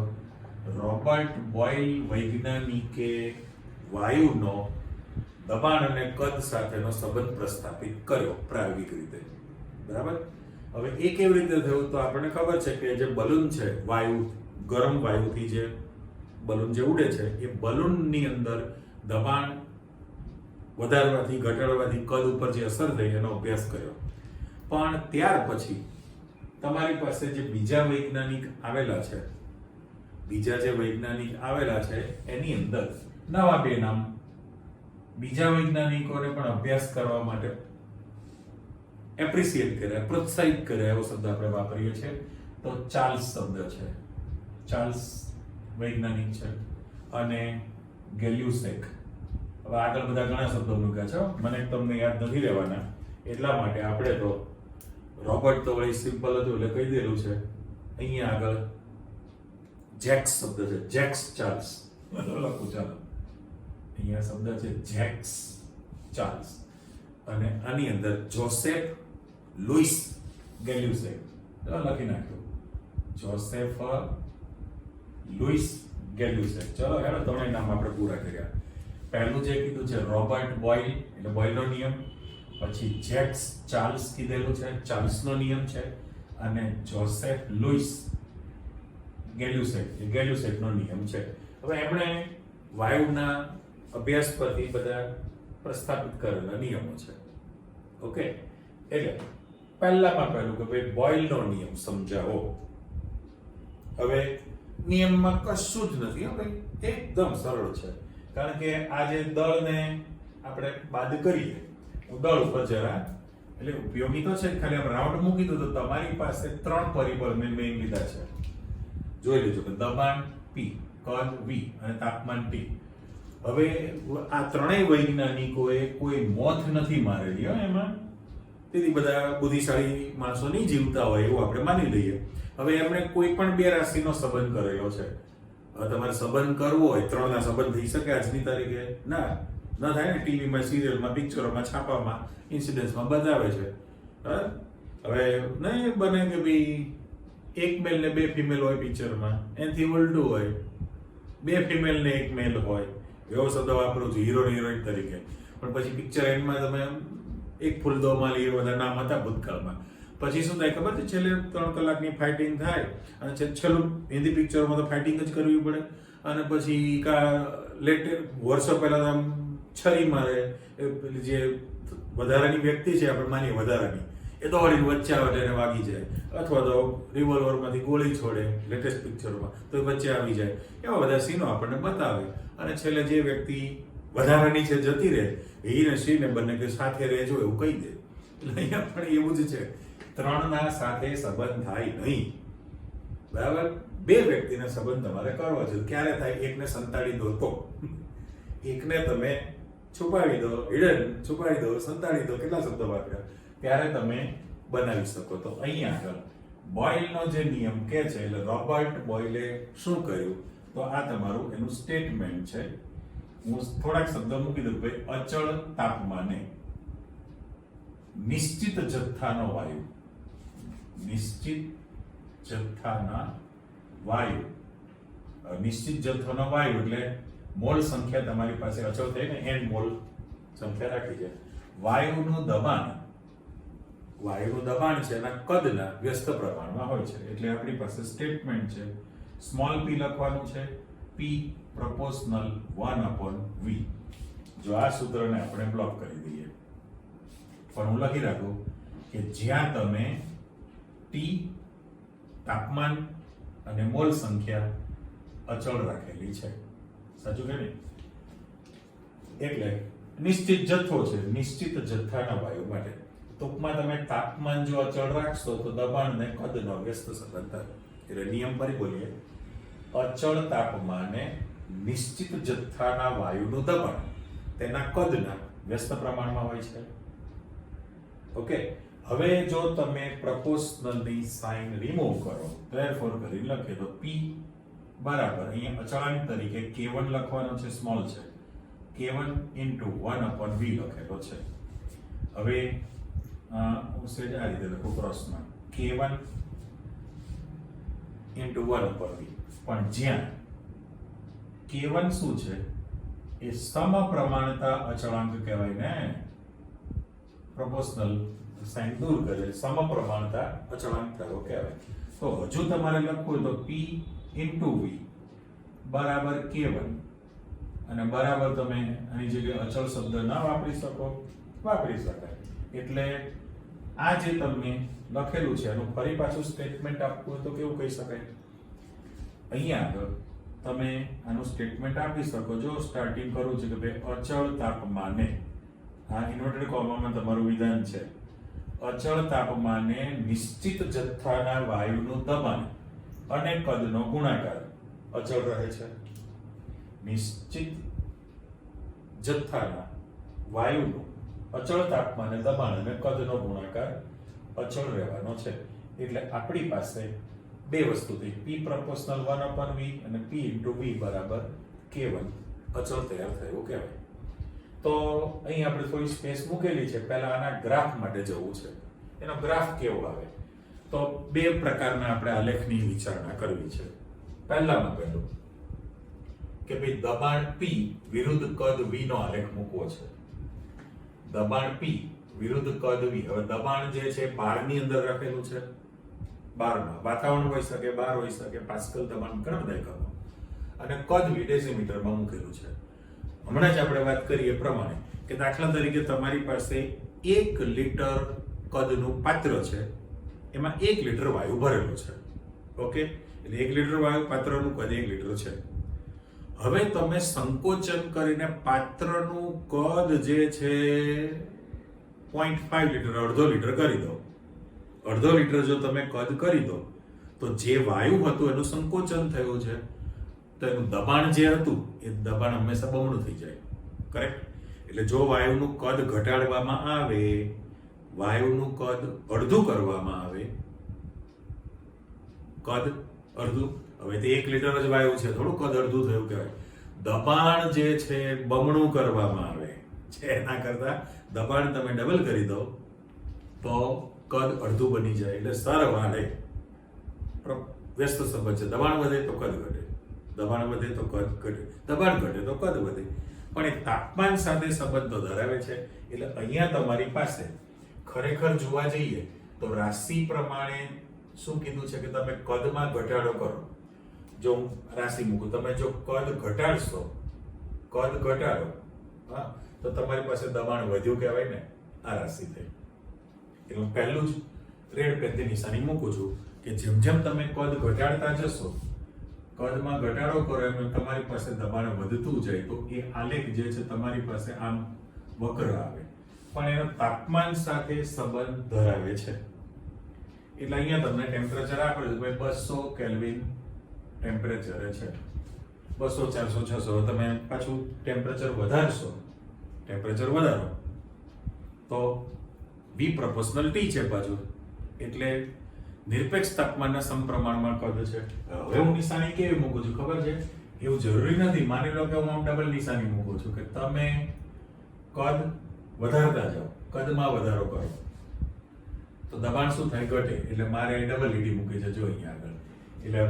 રોબર્ટ બોયલ વૈજ્ઞાનિકે વાયુનો દબાણ અને કદ સાથેનો સંબંધ પ્રસ્થાપિત કર્યો પ્રાયોગિક રીતે. બરાબર. હવે એ કેવી રીતે થયું તો આપણને ખબર છે કે જે બલૂન છે, વાયુ ગરમ વાયુથી જે બલૂન જે ઉડે છે એ બલૂનની અંદર દબાણ વધારવાથી ઘટાડવાથી કદ ઉપર જે અસર થઈ એનો અભ્યાસ કર્યો. પણ ત્યાર પછી તમારી પાસે જે બીજા વૈજ્ઞાનિક આવેલા છે એની અંદર નવા બે નામ બીજા વૈજ્ઞાનિકોને પણ અભ્યાસ કરવા માટે એપ્રિશિએટ કર્યા, પ્રોત્સાહિત કર્યા, એવો શબ્દ આપણે વાપરીએ છીએ. તો ચાર્લ્સ શબ્દ છે, ચાર્લ્સ વૈજ્ઞાનિક છે, અને ગેલ્યુસેક. હવે આગળ બધા ઘણા શબ્દો મૂક્યા છે, મને તમને યાદ નથી રહેવાના, એટલા માટે આપણે તો રોબર્ટ તો વળી સિમ્પલ હતું એટલે કહી દેલું છે. અહીંયા આગળ જેક્સ શબ્દ છે, જેક્સ ચાર્લ્સ લખું. ચાલો, અહીંયા શબ્દ છે જેક્સ ચાર્લ્સ, અને આની અંદર જોસેફ લુઈસ ગેલ્યુસેક. લખી નાખ્યું, જોસેફ લુઈસ ગેલ્યુસેક. ચલો હેડો, ત્રણેય નામ આપણે પૂરા કર્યા. પહેલું જે કીધું છે રોબર્ટ બોયલ, એટલે બોયલનો નિયમ. પછી જેક્સ ચાર્લ્સ કીધેલું છે, ચાર્લ્સનો નિયમ છે. અને જોસેફ લુઈસ ગેલ્યુસેક, એ ગેલ્યુસેકનો નિયમ છે. હવે એમણે વાયુના અભ્યાસ પરથી બધા પ્રસ્થાપિત કરેલા નિયમો છે. ઓકે, એટલે પહેલામાં પહેલું કે ભાઈ બોયલનો નિયમ સમજાવો. હવે નિયમમાં કશું જ નથી, હો ભાઈ, એકદમ સરળ છે. કારણ કે આ જે દળને આપણે બાદ કરીએ, દળ ઉપર જરા એટલે ઉપયોગી તો છે, ખાલી આમ રાઉન્ડ મૂકી દો તો તમારી પાસે ત્રણ પરિબળ મેં લીધા છે. જોઈ લેજો કે દબાણ P, કદ V અને તાપમાન T. હવે આ ત્રણેય વૈજ્ઞાનિકોએ કોઈ મોથ નથી મારેલી એમાં, તેથી બધા બુદ્ધિશાળી માણસો નહીં જીવતા હોય એવું આપણે માની લઈએ. હવે એમણે કોઈ પણ બે રાશિનો સંબંધ કરેલો છે. હવે તમારે સંબંધ કરવો હોય, ત્રણના સંબંધ થઈ શકે આજની તારીખે? ના થાય ને. ટીવીમાં, સિરિયલમાં, પિક્ચરોમાં, છાપામાં, ઇન્સિડન્ટ્સમાં બતાવે છે. હવે નહીં બને કે ભાઈ એક મેલ ને બે ફિમેલ હોય પિક્ચરમાં, એનાથી ઉલટું હોય, બે ફિમેલ ને એક મેલ હોય. એવો શબ્દ વાપરું છું હીરો હિરોઈન તરીકે. પણ પછી પિક્ચર એન્ડમાં તમે એક ફૂલ દો માલી એ બધા નામ હતા ભૂતકાળમાં. પછી શું થાય ખબર છે? છેલ્લે 3 કલાકની ફાઇટિંગ થાય અને છેલ્લું હિન્દી પિક્ચરમાં તો ફાઇટિંગ જ કરવી પડે. અને પછી વર્ષો પહેલા આમ છરી મારે, પેલી જે વધારાની વ્યક્તિ છે આપણે માનીએ વધારાની, એ તો વળી વચ્ચે આવે એને વાગી જાય, અથવા તો રિવોલ્વરમાંથી ગોળી છોડે લેટેસ્ટ પિક્ચરમાં તો વચ્ચે આવી જાય. એવા બધા સીનો આપણને બતાવે. અને છેલ્લે જે વ્યક્તિ વધારાની છે જતી રહે, હીને શ્રીને બંને કે સાથે રહેજો એવું કહી દે. એટલે અહીંયા પણ એવું જ છે, ત્રણના સાથે સંબંધ થાય નહીં. બરાબર? બે વ્યક્તિના સંબંધ તમારે કરવા છે. ક્યારે થાય? એકને સંતાડી દો તો, એકને તમે છુપાવી દો, હિડન છુપાવી દો, સંતાડી દો, કેટલા શબ્દો વાપર્યા, ત્યારે તમે બનાવી શકો. તો અહીંયા આગળ બોયલનો જે નિયમ કે છે, એટલે રોબર્ટ બોયલે શું કર્યું? તો આ તમારું એનું સ્ટેટમેન્ટ છે. હું થોડાક શબ્દ મૂકી દઉં. ભાઈ, અચળ તાપમાને નિશ્ચિત જથ્થાનો વાયુ, નિશ્ચિત જથ્થાનો વાયુ એટલે મોલ સંખ્યા તમારી પાસે અચળ થઈ ને, n મોલ સંખ્યા રાખી છે. વાયુનું દબાણ છે એના કદના વ્યસ્ત પ્રમાણમાં હોય છે. એટલે આપણી પાસે સ્ટેટમેન્ટ છે, સ્મોલ p લખવાનું છે, p proportional 1/v. જો આ સૂત્રને આપણે બ્લોક કરી દઈએ, પણ હું લખી રાખું કે જ્યાં તમે T તાપમાન અને મોલ સંખ્યા અચળ રાખેલી છે. સાચું કે નહીં? એટલે નિશ્ચિત જથ્થો છે, નિશ્ચિત જથ્થાના વાયુ માટે. ટૂંકમાં તમે તાપમાન જો અચળ રાખશો તો દબાણ ને કદનો વ્યસ્ત સંબંધ થાય. એટલે નિયમ પર બોલીએ, અચળ તાપમાને નિશ્ચિત જથ્થાના વાયુનું દબાણ તેના કદના વ્યસ્ત પ્રમાણમાં હોય છે. ઓકે, હવે જો તમે પ્રપોર્શનલની સાઇન રિમૂવ કરો, ધેરફોર કરી લખીએ તો p બરાબર અહીંયા અચળાંક તરીકે k1 લખવાનો છે, સ્મોલ છે, k1 * 1/v લખેલો છે. હવે હું સેજ આ રીતે લખું ક્રોસમાં, k1 * 1/v. પણ જ્યાં K1 શું છે? એ સમપ્રમાણતા અચળાંક કહેવાય ને. પ્રોપોર્શનલ સાઇન દૂર કરે સમપ્રમાણતા અચળાંક થયો કહેવાય. તો હજુ તમારે લખવું હોય તો P into V બરાબર K1 અને બરાબર તમે આની જગ્યાએ અચળ શબ્દ ના વાપરી શકો, વાપરી શકાય. એટલે આ જે તમને લખેલું છે એનું ફરી પાછું સ્ટેટમેન્ટ આપવું હોય તો કેવું કહી શકાય? અહીંયા આગળ તમે આનું સ્ટેટમેન્ટ આપી શકો. જો સ્ટાર્ટિંગ કરું છે કે ભાઈ અચળ તાપમાને, આ ઇન્વર્ટેડ કોમામાં તમારું વિધાન છે, અચળ તાપમાને નિશ્ચિત જથ્થાના વાયુનું દબાણ અને કદનો ગુણાકાર અચળ રહે છે. નિશ્ચિત જથ્થાના વાયુનું અચળ તાપમાને દબાણ અને કદનો ગુણાકાર અચળ રહેવાનો છે. એટલે આપણી પાસે બે વસ્તુ થઈ, P proportional 1/V અને P into V બરાબર K1 અચળ તૈયાર થયું કહેવાય. તો અહીં આપણે થોડી સ્પેસ મૂકેલી છે. પહેલા આના ગ્રાફ માટે જવું છે. એનો ગ્રાફ કેવો આવે? તો બે પ્રકારના આપણે આલેખની વિચારણા કરવી છે. પહેલામાં પહેલું કે ભાઈ દબાણ P વિરુદ્ધ કદ V નો આલેખ મૂકવો છે. દબાણ P વિરુદ્ધ કદ V. હવે દબાણ જે છે બારની અંદર રાખેલું છે, બારમાં વાતાવરણ હોઈ શકે, બાર હોઈ શકે, પાસ્કલ દબાણ ઘણા બધા એકમો, અને કદ V ડેસીમીટરમાં મૂકેલું છે. હમણાં જ આપણે વાત કરી એ પ્રમાણે કે દાખલા તરીકે તમારી પાસે 1 લીટર કદનું પાત્ર છે, એમાં 1 લીટર વાયુ ભરેલો છે. ઓકે, એટલે 1 લીટર વાયુ પાત્રનું કદ 1 લીટર છે. હવે તમે સંકોચન કરીને પાત્રનું કદ જે છે 0.5 લીટર, અડધો લીટર કરી દો. અડધો લીટર જો તમે કદ કરી દો તો જે વાયુ હતું એનું સંકોચન થયું છે, તો એનું દબાણ જે હતું એ દબાણ હંમેશા બમણું થઈ જાય. કરેક્ટ? એટલે જો વાયુનું કદ ઘટાડવામાં આવે, વાયુનું કદ અડધું કરવામાં આવે, કદ અડધું, હવે તે 1 લીટર જ વાયુ છે, થોડું કદ અડધું થયું કહેવાય. દબાણ જે છે બમણું કરવામાં આવે છે, એના કરતા દબાણ તમે ડબલ કરી દો તો કદ અડધું બની જાય. એટલે સરવાળે વ્યસ્ત સંબંધ છે. દબાણ વધે તો કદ ઘટે, દબાણ વધે તો કદ ઘટે, દબાણ ઘટે તો કદ વધે. પણ એ તાપમાન સાથે સંબંધો ધરાવે છે. એટલે અહીંયા તમારી પાસે ખરેખર જોવા જઈએ તો રાશિ પ્રમાણે શું કીધું છે કે તમે કદમાં ઘટાડો કરો. જો રાશિ મૂકું, તમે જો કદ ઘટાડશો, કદ ઘટાડો, હા, તો તમારી પાસે દબાણ વધ્યું કહેવાય ને. આ રાશિ થઈ. એટલે હું પહેલું જ રેડ પેનથી નિશાની મૂકું છું કે જેમ જેમ તમે કદ ઘટાડતા જશો, કદમાં ઘટાડો કરો એમ તમારી પાસે દબાણ વધતું જાય. તો એ આલેખ જે છે તમારી પાસે આમ વક્ર આવે, પણ એનો તાપમાન સાથે સંબંધ ધરાવે છે. એટલે અહીંયા તમને ટેમ્પરેચર આપેલું છે, ભાઈ 200 કેલ્વિન ટેમ્પરેચર છે. 200, 400, 600. તમે પાછું ટેમ્પરેચર વધારશો, ટેમ્પરેચર વધારો તો V proportional T છે પાછું. એટલે નિરપેક્ષ તાપમાનના સમપ્રમાણમાં કદ છે. હવે હું નિશાની કેવી મૂકું છું ખબર છે? એવું જરૂરી નથી. માની લો કે હું આમ ડબલ નિશાની મૂકું છું કે તમે કદ વધારતા જાઓ, કદમાં વધારો કરો તો દબાણ શું થાય? ઘટે. એટલે મારે ડબલ લીટી મૂકી છે જો અહીંયા આગળ. એટલે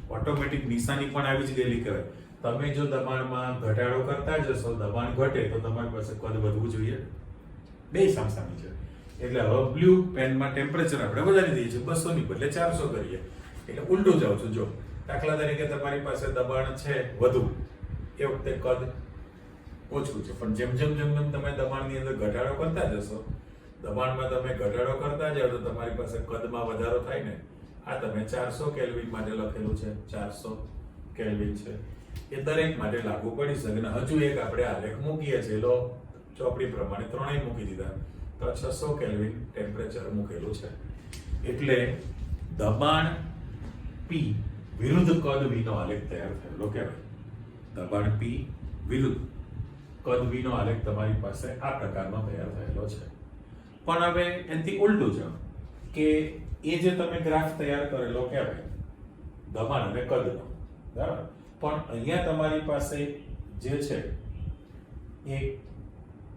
ઓટોમેટિક નિશાની પણ આવી જ ગયેલી કહેવાય. તમે જો દબાણમાં ઘટાડો કરતા જશો, દબાણ ઘટે તો તમારી પાસે કદ વધવું જોઈએ. બે સામસામી છે. એટલે હવે બ્લુ પેનમાં ટેમ્પરેચર આપણે વધારી દઈએ છીએ, 200 ની બદલે 400 કરીએ. એટલે ઉલટું જાઉં છું. જો દાખલા તરીકે તમારી પાસે દબાણ છે વધુ, એ વખતે કદ ઓછું છે. પણ જેમ જેમ જેમ જેમ તમે દબાણની અંદર ઘટાડો કરતા જશો, દબાણમાં તમે ઘટાડો કરતા જાઓ તો તમારી પાસે કદમાં વધારો થાય ને. આ તમે 400 કેલ્વિન માટે લખેલું છે, 400 કેલ્વિન છે, એ દરેક માટે લાગુ પડી શકે. અને હજુ એક આપણે આલેખ મૂકીએ છીએ, લો ચોપડી પ્રમાણે ત્રણેય મૂકી દીધા તો 600 કેલ્વિન ટેમ્પરેચર મૂકેલું છે. એટલે દબાણ P વિરુદ્ધ કદ V નો આલેખ તૈયાર થયેલો કહેવાય. દબાણ P વિરુદ્ધ કદ V નો આલેખ તમારી પાસે આ પ્રકારનો તૈયાર થયેલો છે. પણ હવે એનાથી ઉલટું છે કે એ જે તમે ગ્રાફ તૈયાર કરેલો કહેવાય દબાણ અને કદનો, બરાબર. પણ અહીંયા તમારી પાસે જે છે એ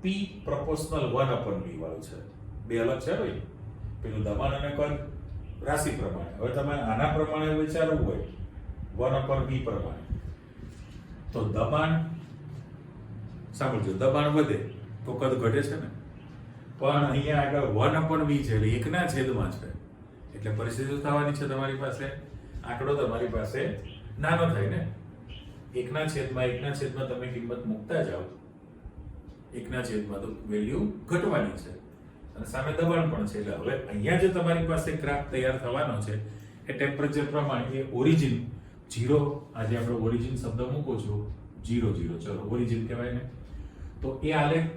P proportional 1/V વાળું છે. બે અલગ છે ભાઈ. પેલું દબાણ અને કદ રાશિ પ્રમાણે. હવે તમારે આના પ્રમાણે વિચારવું હોય 1/V પ્રમાણે, તો દબાણ સાંભળજો, દબાણ વધે તો કદ ઘટે છે ને, પણ અહીંયા આગળ 1/v છે એટલે એકના છેદમાં છે એટલે પરિસ્થિતિ થવાની છે તમારી પાસે આંકડો તમારી પાસે નાનો થાય ને. એકના છેદમાં તમે કિંમત મૂકતા જાઓ, એકના છેદમાં તો વેલ્યુ ઘટવાની છે અને સામે દબાણ પણ છે. એટલે હવે અહીંયા જે તમારી પાસે ગ્રાફ તૈયાર થવાનો છે એ ટેમ્પરેચર પ્રમાણે એ ઓરિજિન 0, આજે આપણે ઓરિજિન શબ્દ મૂકો છો 0 0, ચલો ઓરિજિન કહેવાય ને, તો એ આલેખ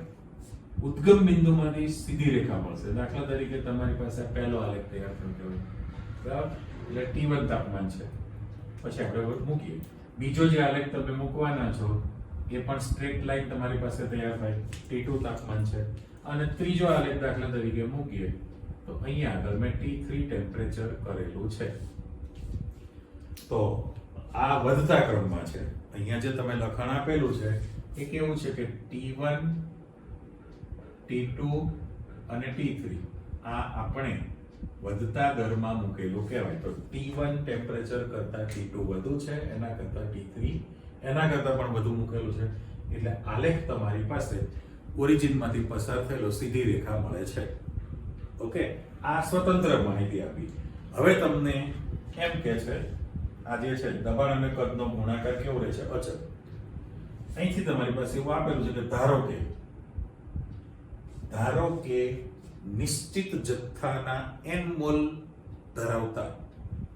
ઉદ્ગમ બિંદુમાંથી સીધી રેખા મળશે. દાખલા તરીકે તમારી પાસે પહેલો આલેખ તૈયાર થયો કહેવાય, બરાબર, એટલે T1 તાપમાન છે, પછી આપણે મૂકીએ. બીજો જે આલેખ તમે મૂકવાના છો એ પણ સ્ટ્રેટ લાઈન તમારી પાસે તૈયાર થાય, T2 તાપમાન છે, અને ત્રીજો આલેખ દાખલા તરીકે મૂકીએ તો અહીંયા આગળ મેં T3 ટેમ્પરેચર કરેલું છે. તો આ વધતા ક્રમમાં છે. અહીંયા જે તમે લખાણ આપેલું છે એ કેવું છે કે T1, T2 અને T3 આ આપણે વધતા દરમાં મૂકેલું કહેવાય. તો T1 ટેમ્પરેચર કરતા T2 વધુ છે, એના કરતા T3 એના કરતા પણ વધુ મૂકેલું છે, એટલે આલેખ તમારી પાસે ઓરિજિનમાંથી પસાર થયેલો સીધી રેખા મળે છે. ઓકે, આ સ્વતંત્ર માહિતી આપી. હવે તમને એમ કે છે આ જે છે દબાણ અને કદનો ગુણાકાર કેવો રહે છે? અચળ. અહીંથી તમારી પાસે એવું આપેલું છે કે ધારો કે નિશ્ચિત જથ્થાના n મોલ ધરાવતા,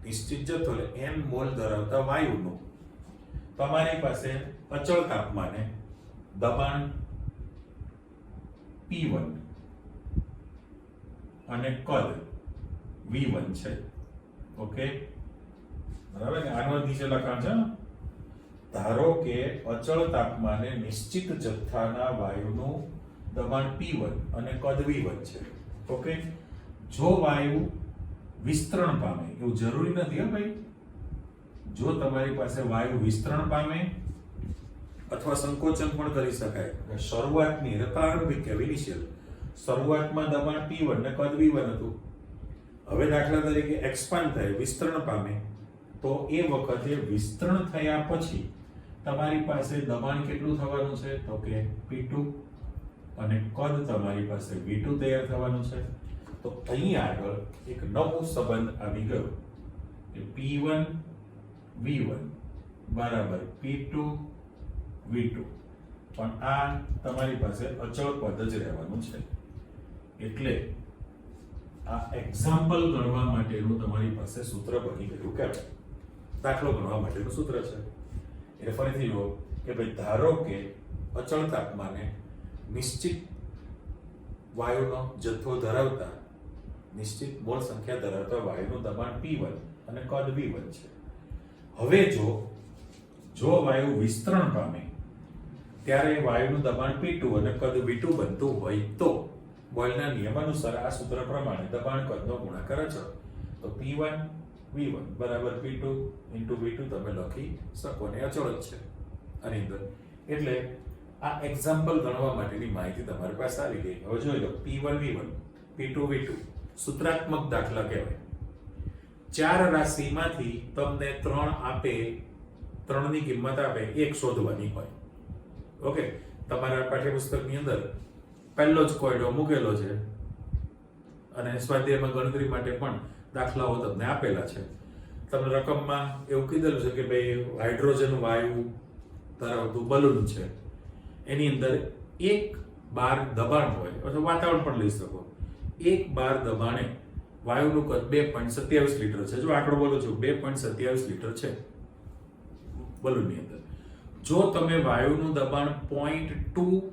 નિશ્ચિત જથ્થો એટલે n મોલ ધરાવતા વાયુનું તમારી પાસે અચળ તાપમાને દબાણ P1 અને કદ V1 છે. ઓકે, બરાબર ને? આનો નીચે લખાણ છે, ધારો કે અચળ તાપમાને નિશ્ચિત જથ્થાના વાયુનું દબાણ P1 અને કદ V1 છે. ઓકે, જો વાયુ વિસ્તરણ પામે, એવું જરૂરી નથી હો ભાઈ, જો તમારી પાસે વાયુ વિસ્તરણ પામે અથવા સંકોચન પણ કરી શકાય, શરૂઆતની પ્રારંભિક કે ઇનિશિયલ શરૂઆતમાં દબાણ P1 ને કદ V1 હતું, હવે દાખલા તરીકે એક્સપાન્ડ થાય, વિસ્તરણ પામે, તો એ વખતે વિસ્તરણ થયા પછી તમારી પાસે દબાણ કેટલું થવાનું છે? તો કે P2 અને કદ તમારી પાસે V2 તૈયાર થવાનું છે. તો અહીંયા આગળ એક નવો સંબંધ આવી ગયો કે P1 V1 બરાબર P2 V2, પણ આ તમારી પાસે અચળ પદ જ રહેવાનું છે. એટલે આ એક્ઝામ્પલ ગણવા માટેનું તમારી પાસે સૂત્ર બની ગયું કહેવાય, દાખલો ગણવા માટેનું સૂત્ર છે. એટલે ફરીથી લો કે ભાઈ ધારો કે અચળ તાપમાને નિશ્ચિત વાયુનો જથ્થો ધરાવતા, નિશ્ચિત મોલ સંખ્યા ધરાવતા વાયુનું દબાણ P1 અને કદ V1 છે. હવે જો વાયુ વિસ્તરણ પામે ત્યારે વાયુનું દબાણ P2 અને કદ V2 બનતું હોય તો બોયલના નિયમ અનુસાર આ સૂત્ર પ્રમાણે દબાણ કદનો ગુણાકાર અચળ, તો P1 V1 બરાબર P2 * V2 તમે લખી શકો ને અચળ જ છે આની અંદર. એટલે આ એક્ઝામ્પલ ગણવા માટેની માહિતી તમારી પાસે આવી ગઈ. હવે જોઈ લો, P1 V1 P2 V2 સૂત્રાત્મક દાખલા કહેવાય. 4 રાશિમાંથી તમને 3 આપે, 3 ની કિંમત આપે, એક શોધવાની હોય. ઓકે, તમારા પાઠ્યપુસ્તકની અંદર પહેલો જ કોયડો મૂકેલો છે અને સ્વાધ્યાયમાં ગણતરી માટે પણ દાખલાઓ તમને આપેલા છે. તમને રકમમાં એવું કીધેલું છે કે ભાઈ હાઇડ્રોજન વાયુ ધરાવતું બલૂન છે, એની અંદર 1 બાર દબાણ હોય, અથવા વાતાવરણ પણ લઈ શકો. 1 બાર દબાણે વાયુનું કદ 2.27 લીટર છે. જો આંકડો બોલું છું, 2.27 લીટર છે બલૂનની અંદર. જો તમે વાયુનું દબાણ 0.2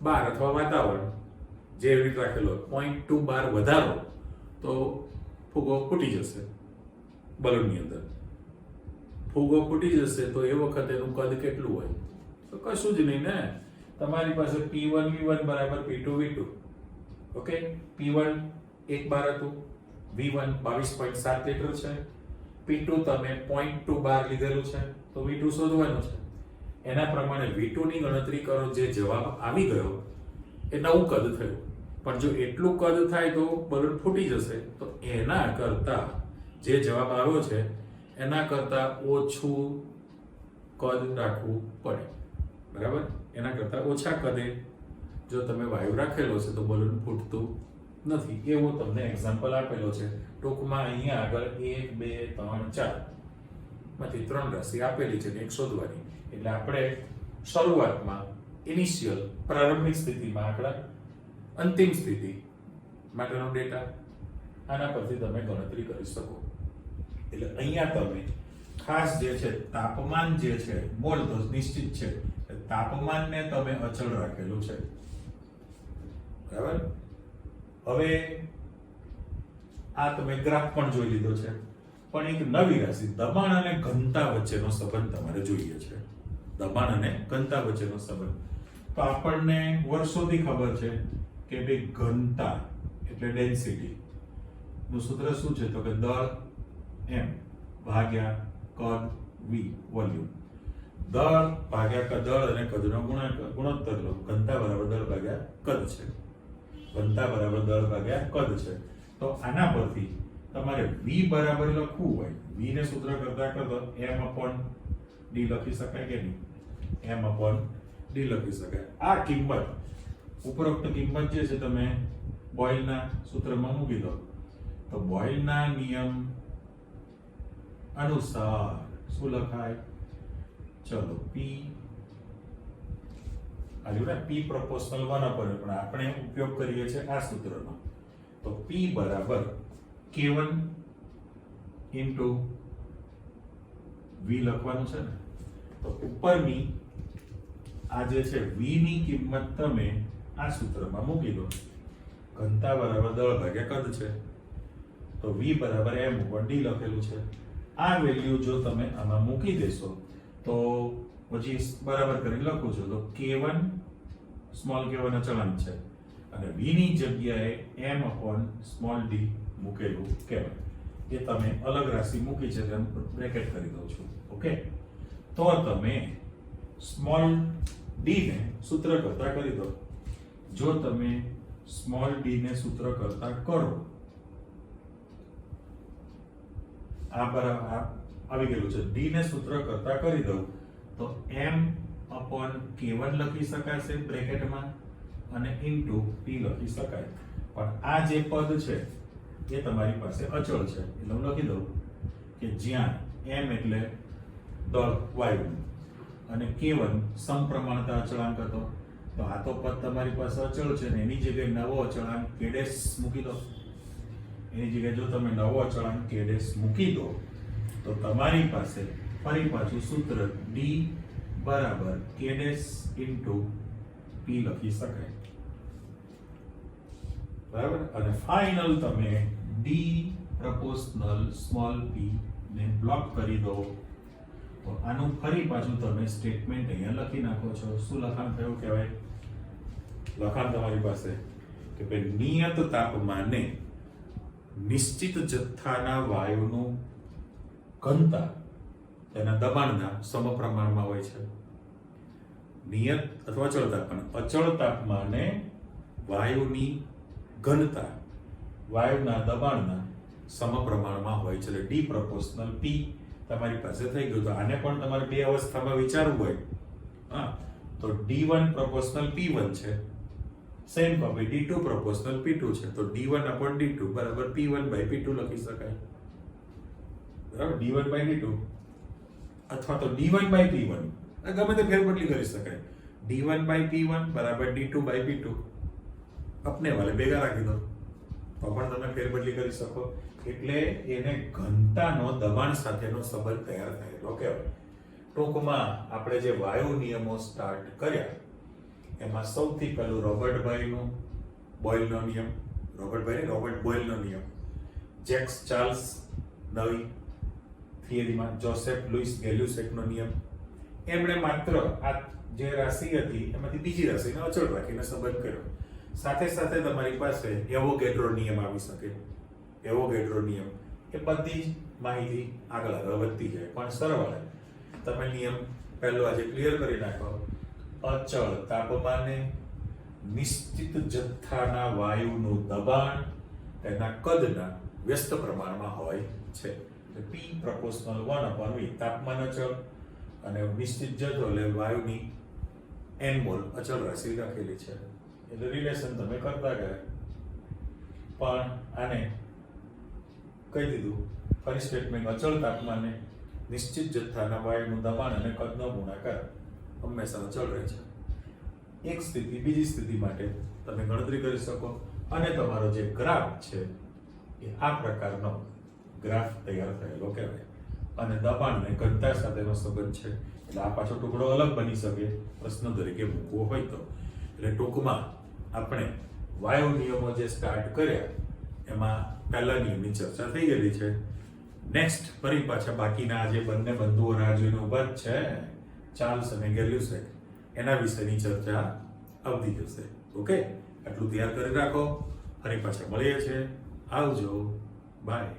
બાર અથવા વાતાવરણ જે રીતે રાખેલો 0.2 બાર વધારો તો ફૂગો ફૂટી જશે. બલૂનની અંદર ફૂગો ફૂટી જશે તો એ વખતે એનું કદ કેટલું હોય? તો કશું જ નહીં ને, તમારી પાસે P1 V1 બરાબર P2 V2. ઓકે, P1 1 બાર હતું, V1 22.7 લીટર છે, P2 તમે 0.2 બાર લીધેલું છે, તો V2 શોધવાનું છે. એના પ્રમાણે V2 ની ગણતરી કરો, જે જવાબ આવી ગયો એ નવું કદ થયું. પણ જો એટલું કદ થાય તો બલૂન ફૂટી જશે, તો એના કરતા જે જવાબ આવ્યો છે એના કરતા ઓછું કદ રાખવું પડે, બરાબર. એના કરતાં ઓછા કદે જો તમે વાયુ રાખેલો છે તો બલૂન ફૂટતું નથી. એવો તમને એક્ઝામ્પલ આપેલો છે. ટૂંકમાં અહીંયા આગળ 1 2 3 4 માંથી 3 રાશિ આપેલી છે ને એક શોધવાની. એટલે આપણે શરૂઆતમાં ઇનિશિયલ પ્રારંભિક સ્થિતિમાં આંકડા, અંતિમ સ્થિતિ માટેનો ડેટા, આના પરથી તમે ગણતરી કરી શકો. એટલે અહીંયા તમે ખાસ જે છે તાપમાન જે છે મોલ તો નિશ્ચિત છે, તાપમાનને તમે અચળ રાખેલું છે, બરાબર. હવે આ તમે ગ્રાફ પણ જોઈ લીધો છે, પણ એક નવી રાશિ દબાણ અને ઘનતા વચ્ચેનો સંબંધ તમારે જોઈએ છે. દબાણ અને ઘનતા વચ્ચેનો સંબંધ તો આપણને વર્ષોથી ખબર છે કે ભાઈ ઘનતા એટલે ડેન્સિટી નું સૂત્ર શું છે તો કે દળ m ભાગ્યા કદ v વોલ્યુમ. દળ ભાગ્યા કદ, દળ અને કદનો ગુણોત્તર લો. ઘનતા બરાબર દળ ભાગ્યા કદ છે, ઘનતા બરાબર દળ ભાગ્યા કદ છે. તો આના પરથી તમારે v બરાબર લખવું હોય, v ને સૂત્ર કરતા m/d લખી શકાય કે નહીં? m/d લખી શકાય. આ કિંમત, ઉપરોક્ત કિંમત જે છે તમે બોયલના સૂત્રમાં મૂકી દો તો બોયલના નિયમ અનુસાર શું લખાય? ચલો p p પ્રોપોર્શનલ 1 પર, પણ આપણે ઉપયોગ કરીએ છીએ આ સૂત્રનો. તો p બરાબર k1 ઇન્ટુ v લખવાનું છે ને. તો ઉપરની આ જે છે v ની કિંમત તમે આ સૂત્રમાં મૂકી દો. ઘનતા બરાબર દળ ભાગ્યા કદ છે, તો v બરાબર m/d લખેલું છે. આ વેલ્યુ જો તમે આમાં મૂકી દેશો તો પછી બરાબર કરી લખું છું તો k1 સ્મોલ k1 અચળાંક છે અને v ની જગ્યાએ m/d મૂકેલું કહેવાય. એ તમે અલગ રાશિ મૂકી છે તેમ બ્રેકેટ કરી દઉં છું. ઓકે, તો તમે સ્મોલ d ને સૂત્ર કરતા કરી દો. જો તમે સ્મોલ d ને સૂત્ર કરતા કરો, આ બરાબર આવી ગયેલું છે. d ને સૂત્ર કરતા કરી દઉં તો m/k1 લખી શકાશે બ્રેકેટમાં અને ઇન્ટુ p લખી શકાય. પણ આ જે પદ છે એ તમારી પાસે અચળ છે, એટલે હું લખી દઉં કે જ્યાં m એટલે દળ વાયુ અને k1 સમપ્રમાણતા અચળાંક હતો, તો આ તો પદ તમારી પાસે અચળ છે ને એની જગ્યાએ નવો અચળાંક k' મૂકી દો. એની જગ્યાએ જો તમે નવો અચળાંક k' મૂકી દો તો તમારી પાસે ફરી પાછું સૂત્ર d બરાબર k' ઇન્ટુ p લખી શકાય, બરાબર. અને ફાઇનલ તમે d પ્રપોર્શનલ સ્મોલ p ને બ્લોક કરી દો તો આનું ફરી પાછું તમે સ્ટેટમેન્ટ અહીંયા લખી નાખો છો. શું લખાણ થયું કહેવાય? લખાણ તમારી પાસે કે ભાઈ નિયત તાપમાને નિશ્ચિત જથ્થાના વાયુનું ઘનતા તેના દબાણના સમપ્રમાણમાં હોય છે. નિયત અથવા અચળ તાપમાન, અચળ તાપમાને વાયુની ઘનતા વાયુના દબાણના સમપ્રમાણમાં હોય છે. એટલે d પ્રોપોર્શનલ p તમારી પાસે થઈ ગયું. તો આને પણ તમારે બે અવસ્થામાં વિચારવું હોય તો d1 પ્રોપોર્શનલ p1 છે, same copy d2 proportional p2 છે, તો d1/d2 બરાબર p1/p2 લખી શકાય, બરાબર. d1/d2 અથવા તો d1/p1 ગમે તે ફેરબદલી કરી શકાય. d1/p1 બરાબર d2/p2 अपने वाले ભેગા રાખી દો તો પણ તમે ફેરબદલી કરી શકો. એટલે એને ઘનતાનો દબાણ સાથેનો સંબંધ તૈયાર થયેલો કહેવાય. ટૂંકમાં આપણે જે વાયુ નિયમો સ્ટાર્ટ કર્યા એમાં સૌથી પહેલું રોબર્ટ બોયલનો નિયમ, રોબર્ટ બોયલનો નિયમ, જેક્સ ચાર્લ્સ નવી થિયરીમાં જોસેફ લુઈસ ગેલ્યુસેકનો નિયમ. એમણે માત્ર આ જે રાશિ હતી એમાંથી બીજી રાશિને અચળ રાખીને સંબંધ કર્યો. સાથે સાથે તમારી પાસે એવોગેડ્રો નિયમ આવી શકે. એવોગેડ્રો નિયમ એ બધી માહિતી આગળ વધતી જાય, પણ સરવાળે તમે નિયમ પહેલો આજે ક્લિયર કરી નાખો. અચળ તાપમાને નિશ્ચિત જથ્થાના વાયુનું દબાણ તેના કદના વ્યસ્ત પ્રમાણમાં હોય છે. p proportional 1/v તાપમાન અચળ, અને નિશ્ચિત જથ્થો એટલે વાયુની n મોલ અચળ રાશિ રાખેલી છે, એટલે રિલેશન તમે કરતા ગયા. પણ આને કહી દીધું ફરી સ્ટેટમેન્ટ, અચળ તાપમાને નિશ્ચિત જથ્થાના વાયુનું દબાણ અને કદનો ગુણાકાર હંમેશા અચળ રહે છે. એક સ્થિતિ બીજી સ્થિતિ માટે તમે ગણતરી કરી શકો, અને તમારો જે ગ્રાફ છે એ આ પ્રકારનો ગ્રાફ તૈયાર થયેલો કહેવાય. અને દબાણ અને ઘનતા સાથેનો સંબંધ છે, એટલે આ પાછો ટુકડો અલગ બની શકે પ્રશ્ન તરીકે મૂકવો હોય તો. એટલે ટૂંકમાં આપણે વાયુ નિયમો જે સ્ટાર્ટ કર્યા એમાં પહેલા નિયમની ચર્ચા થઈ ગયેલી છે. નેક્સ્ટ ફરી પાછા બાકીના જે બંને બંધુઓ રાહ જોઈને ઉભા જ છે, ચાર્લ્સ અને ગેલ્યુસેક, એના વિશેની ચર્ચા આવતી જશે. ઓકે, આટલું તૈયાર કરી રાખો. ફરી પાછા મળીએ છીએ. આવજો, બાય.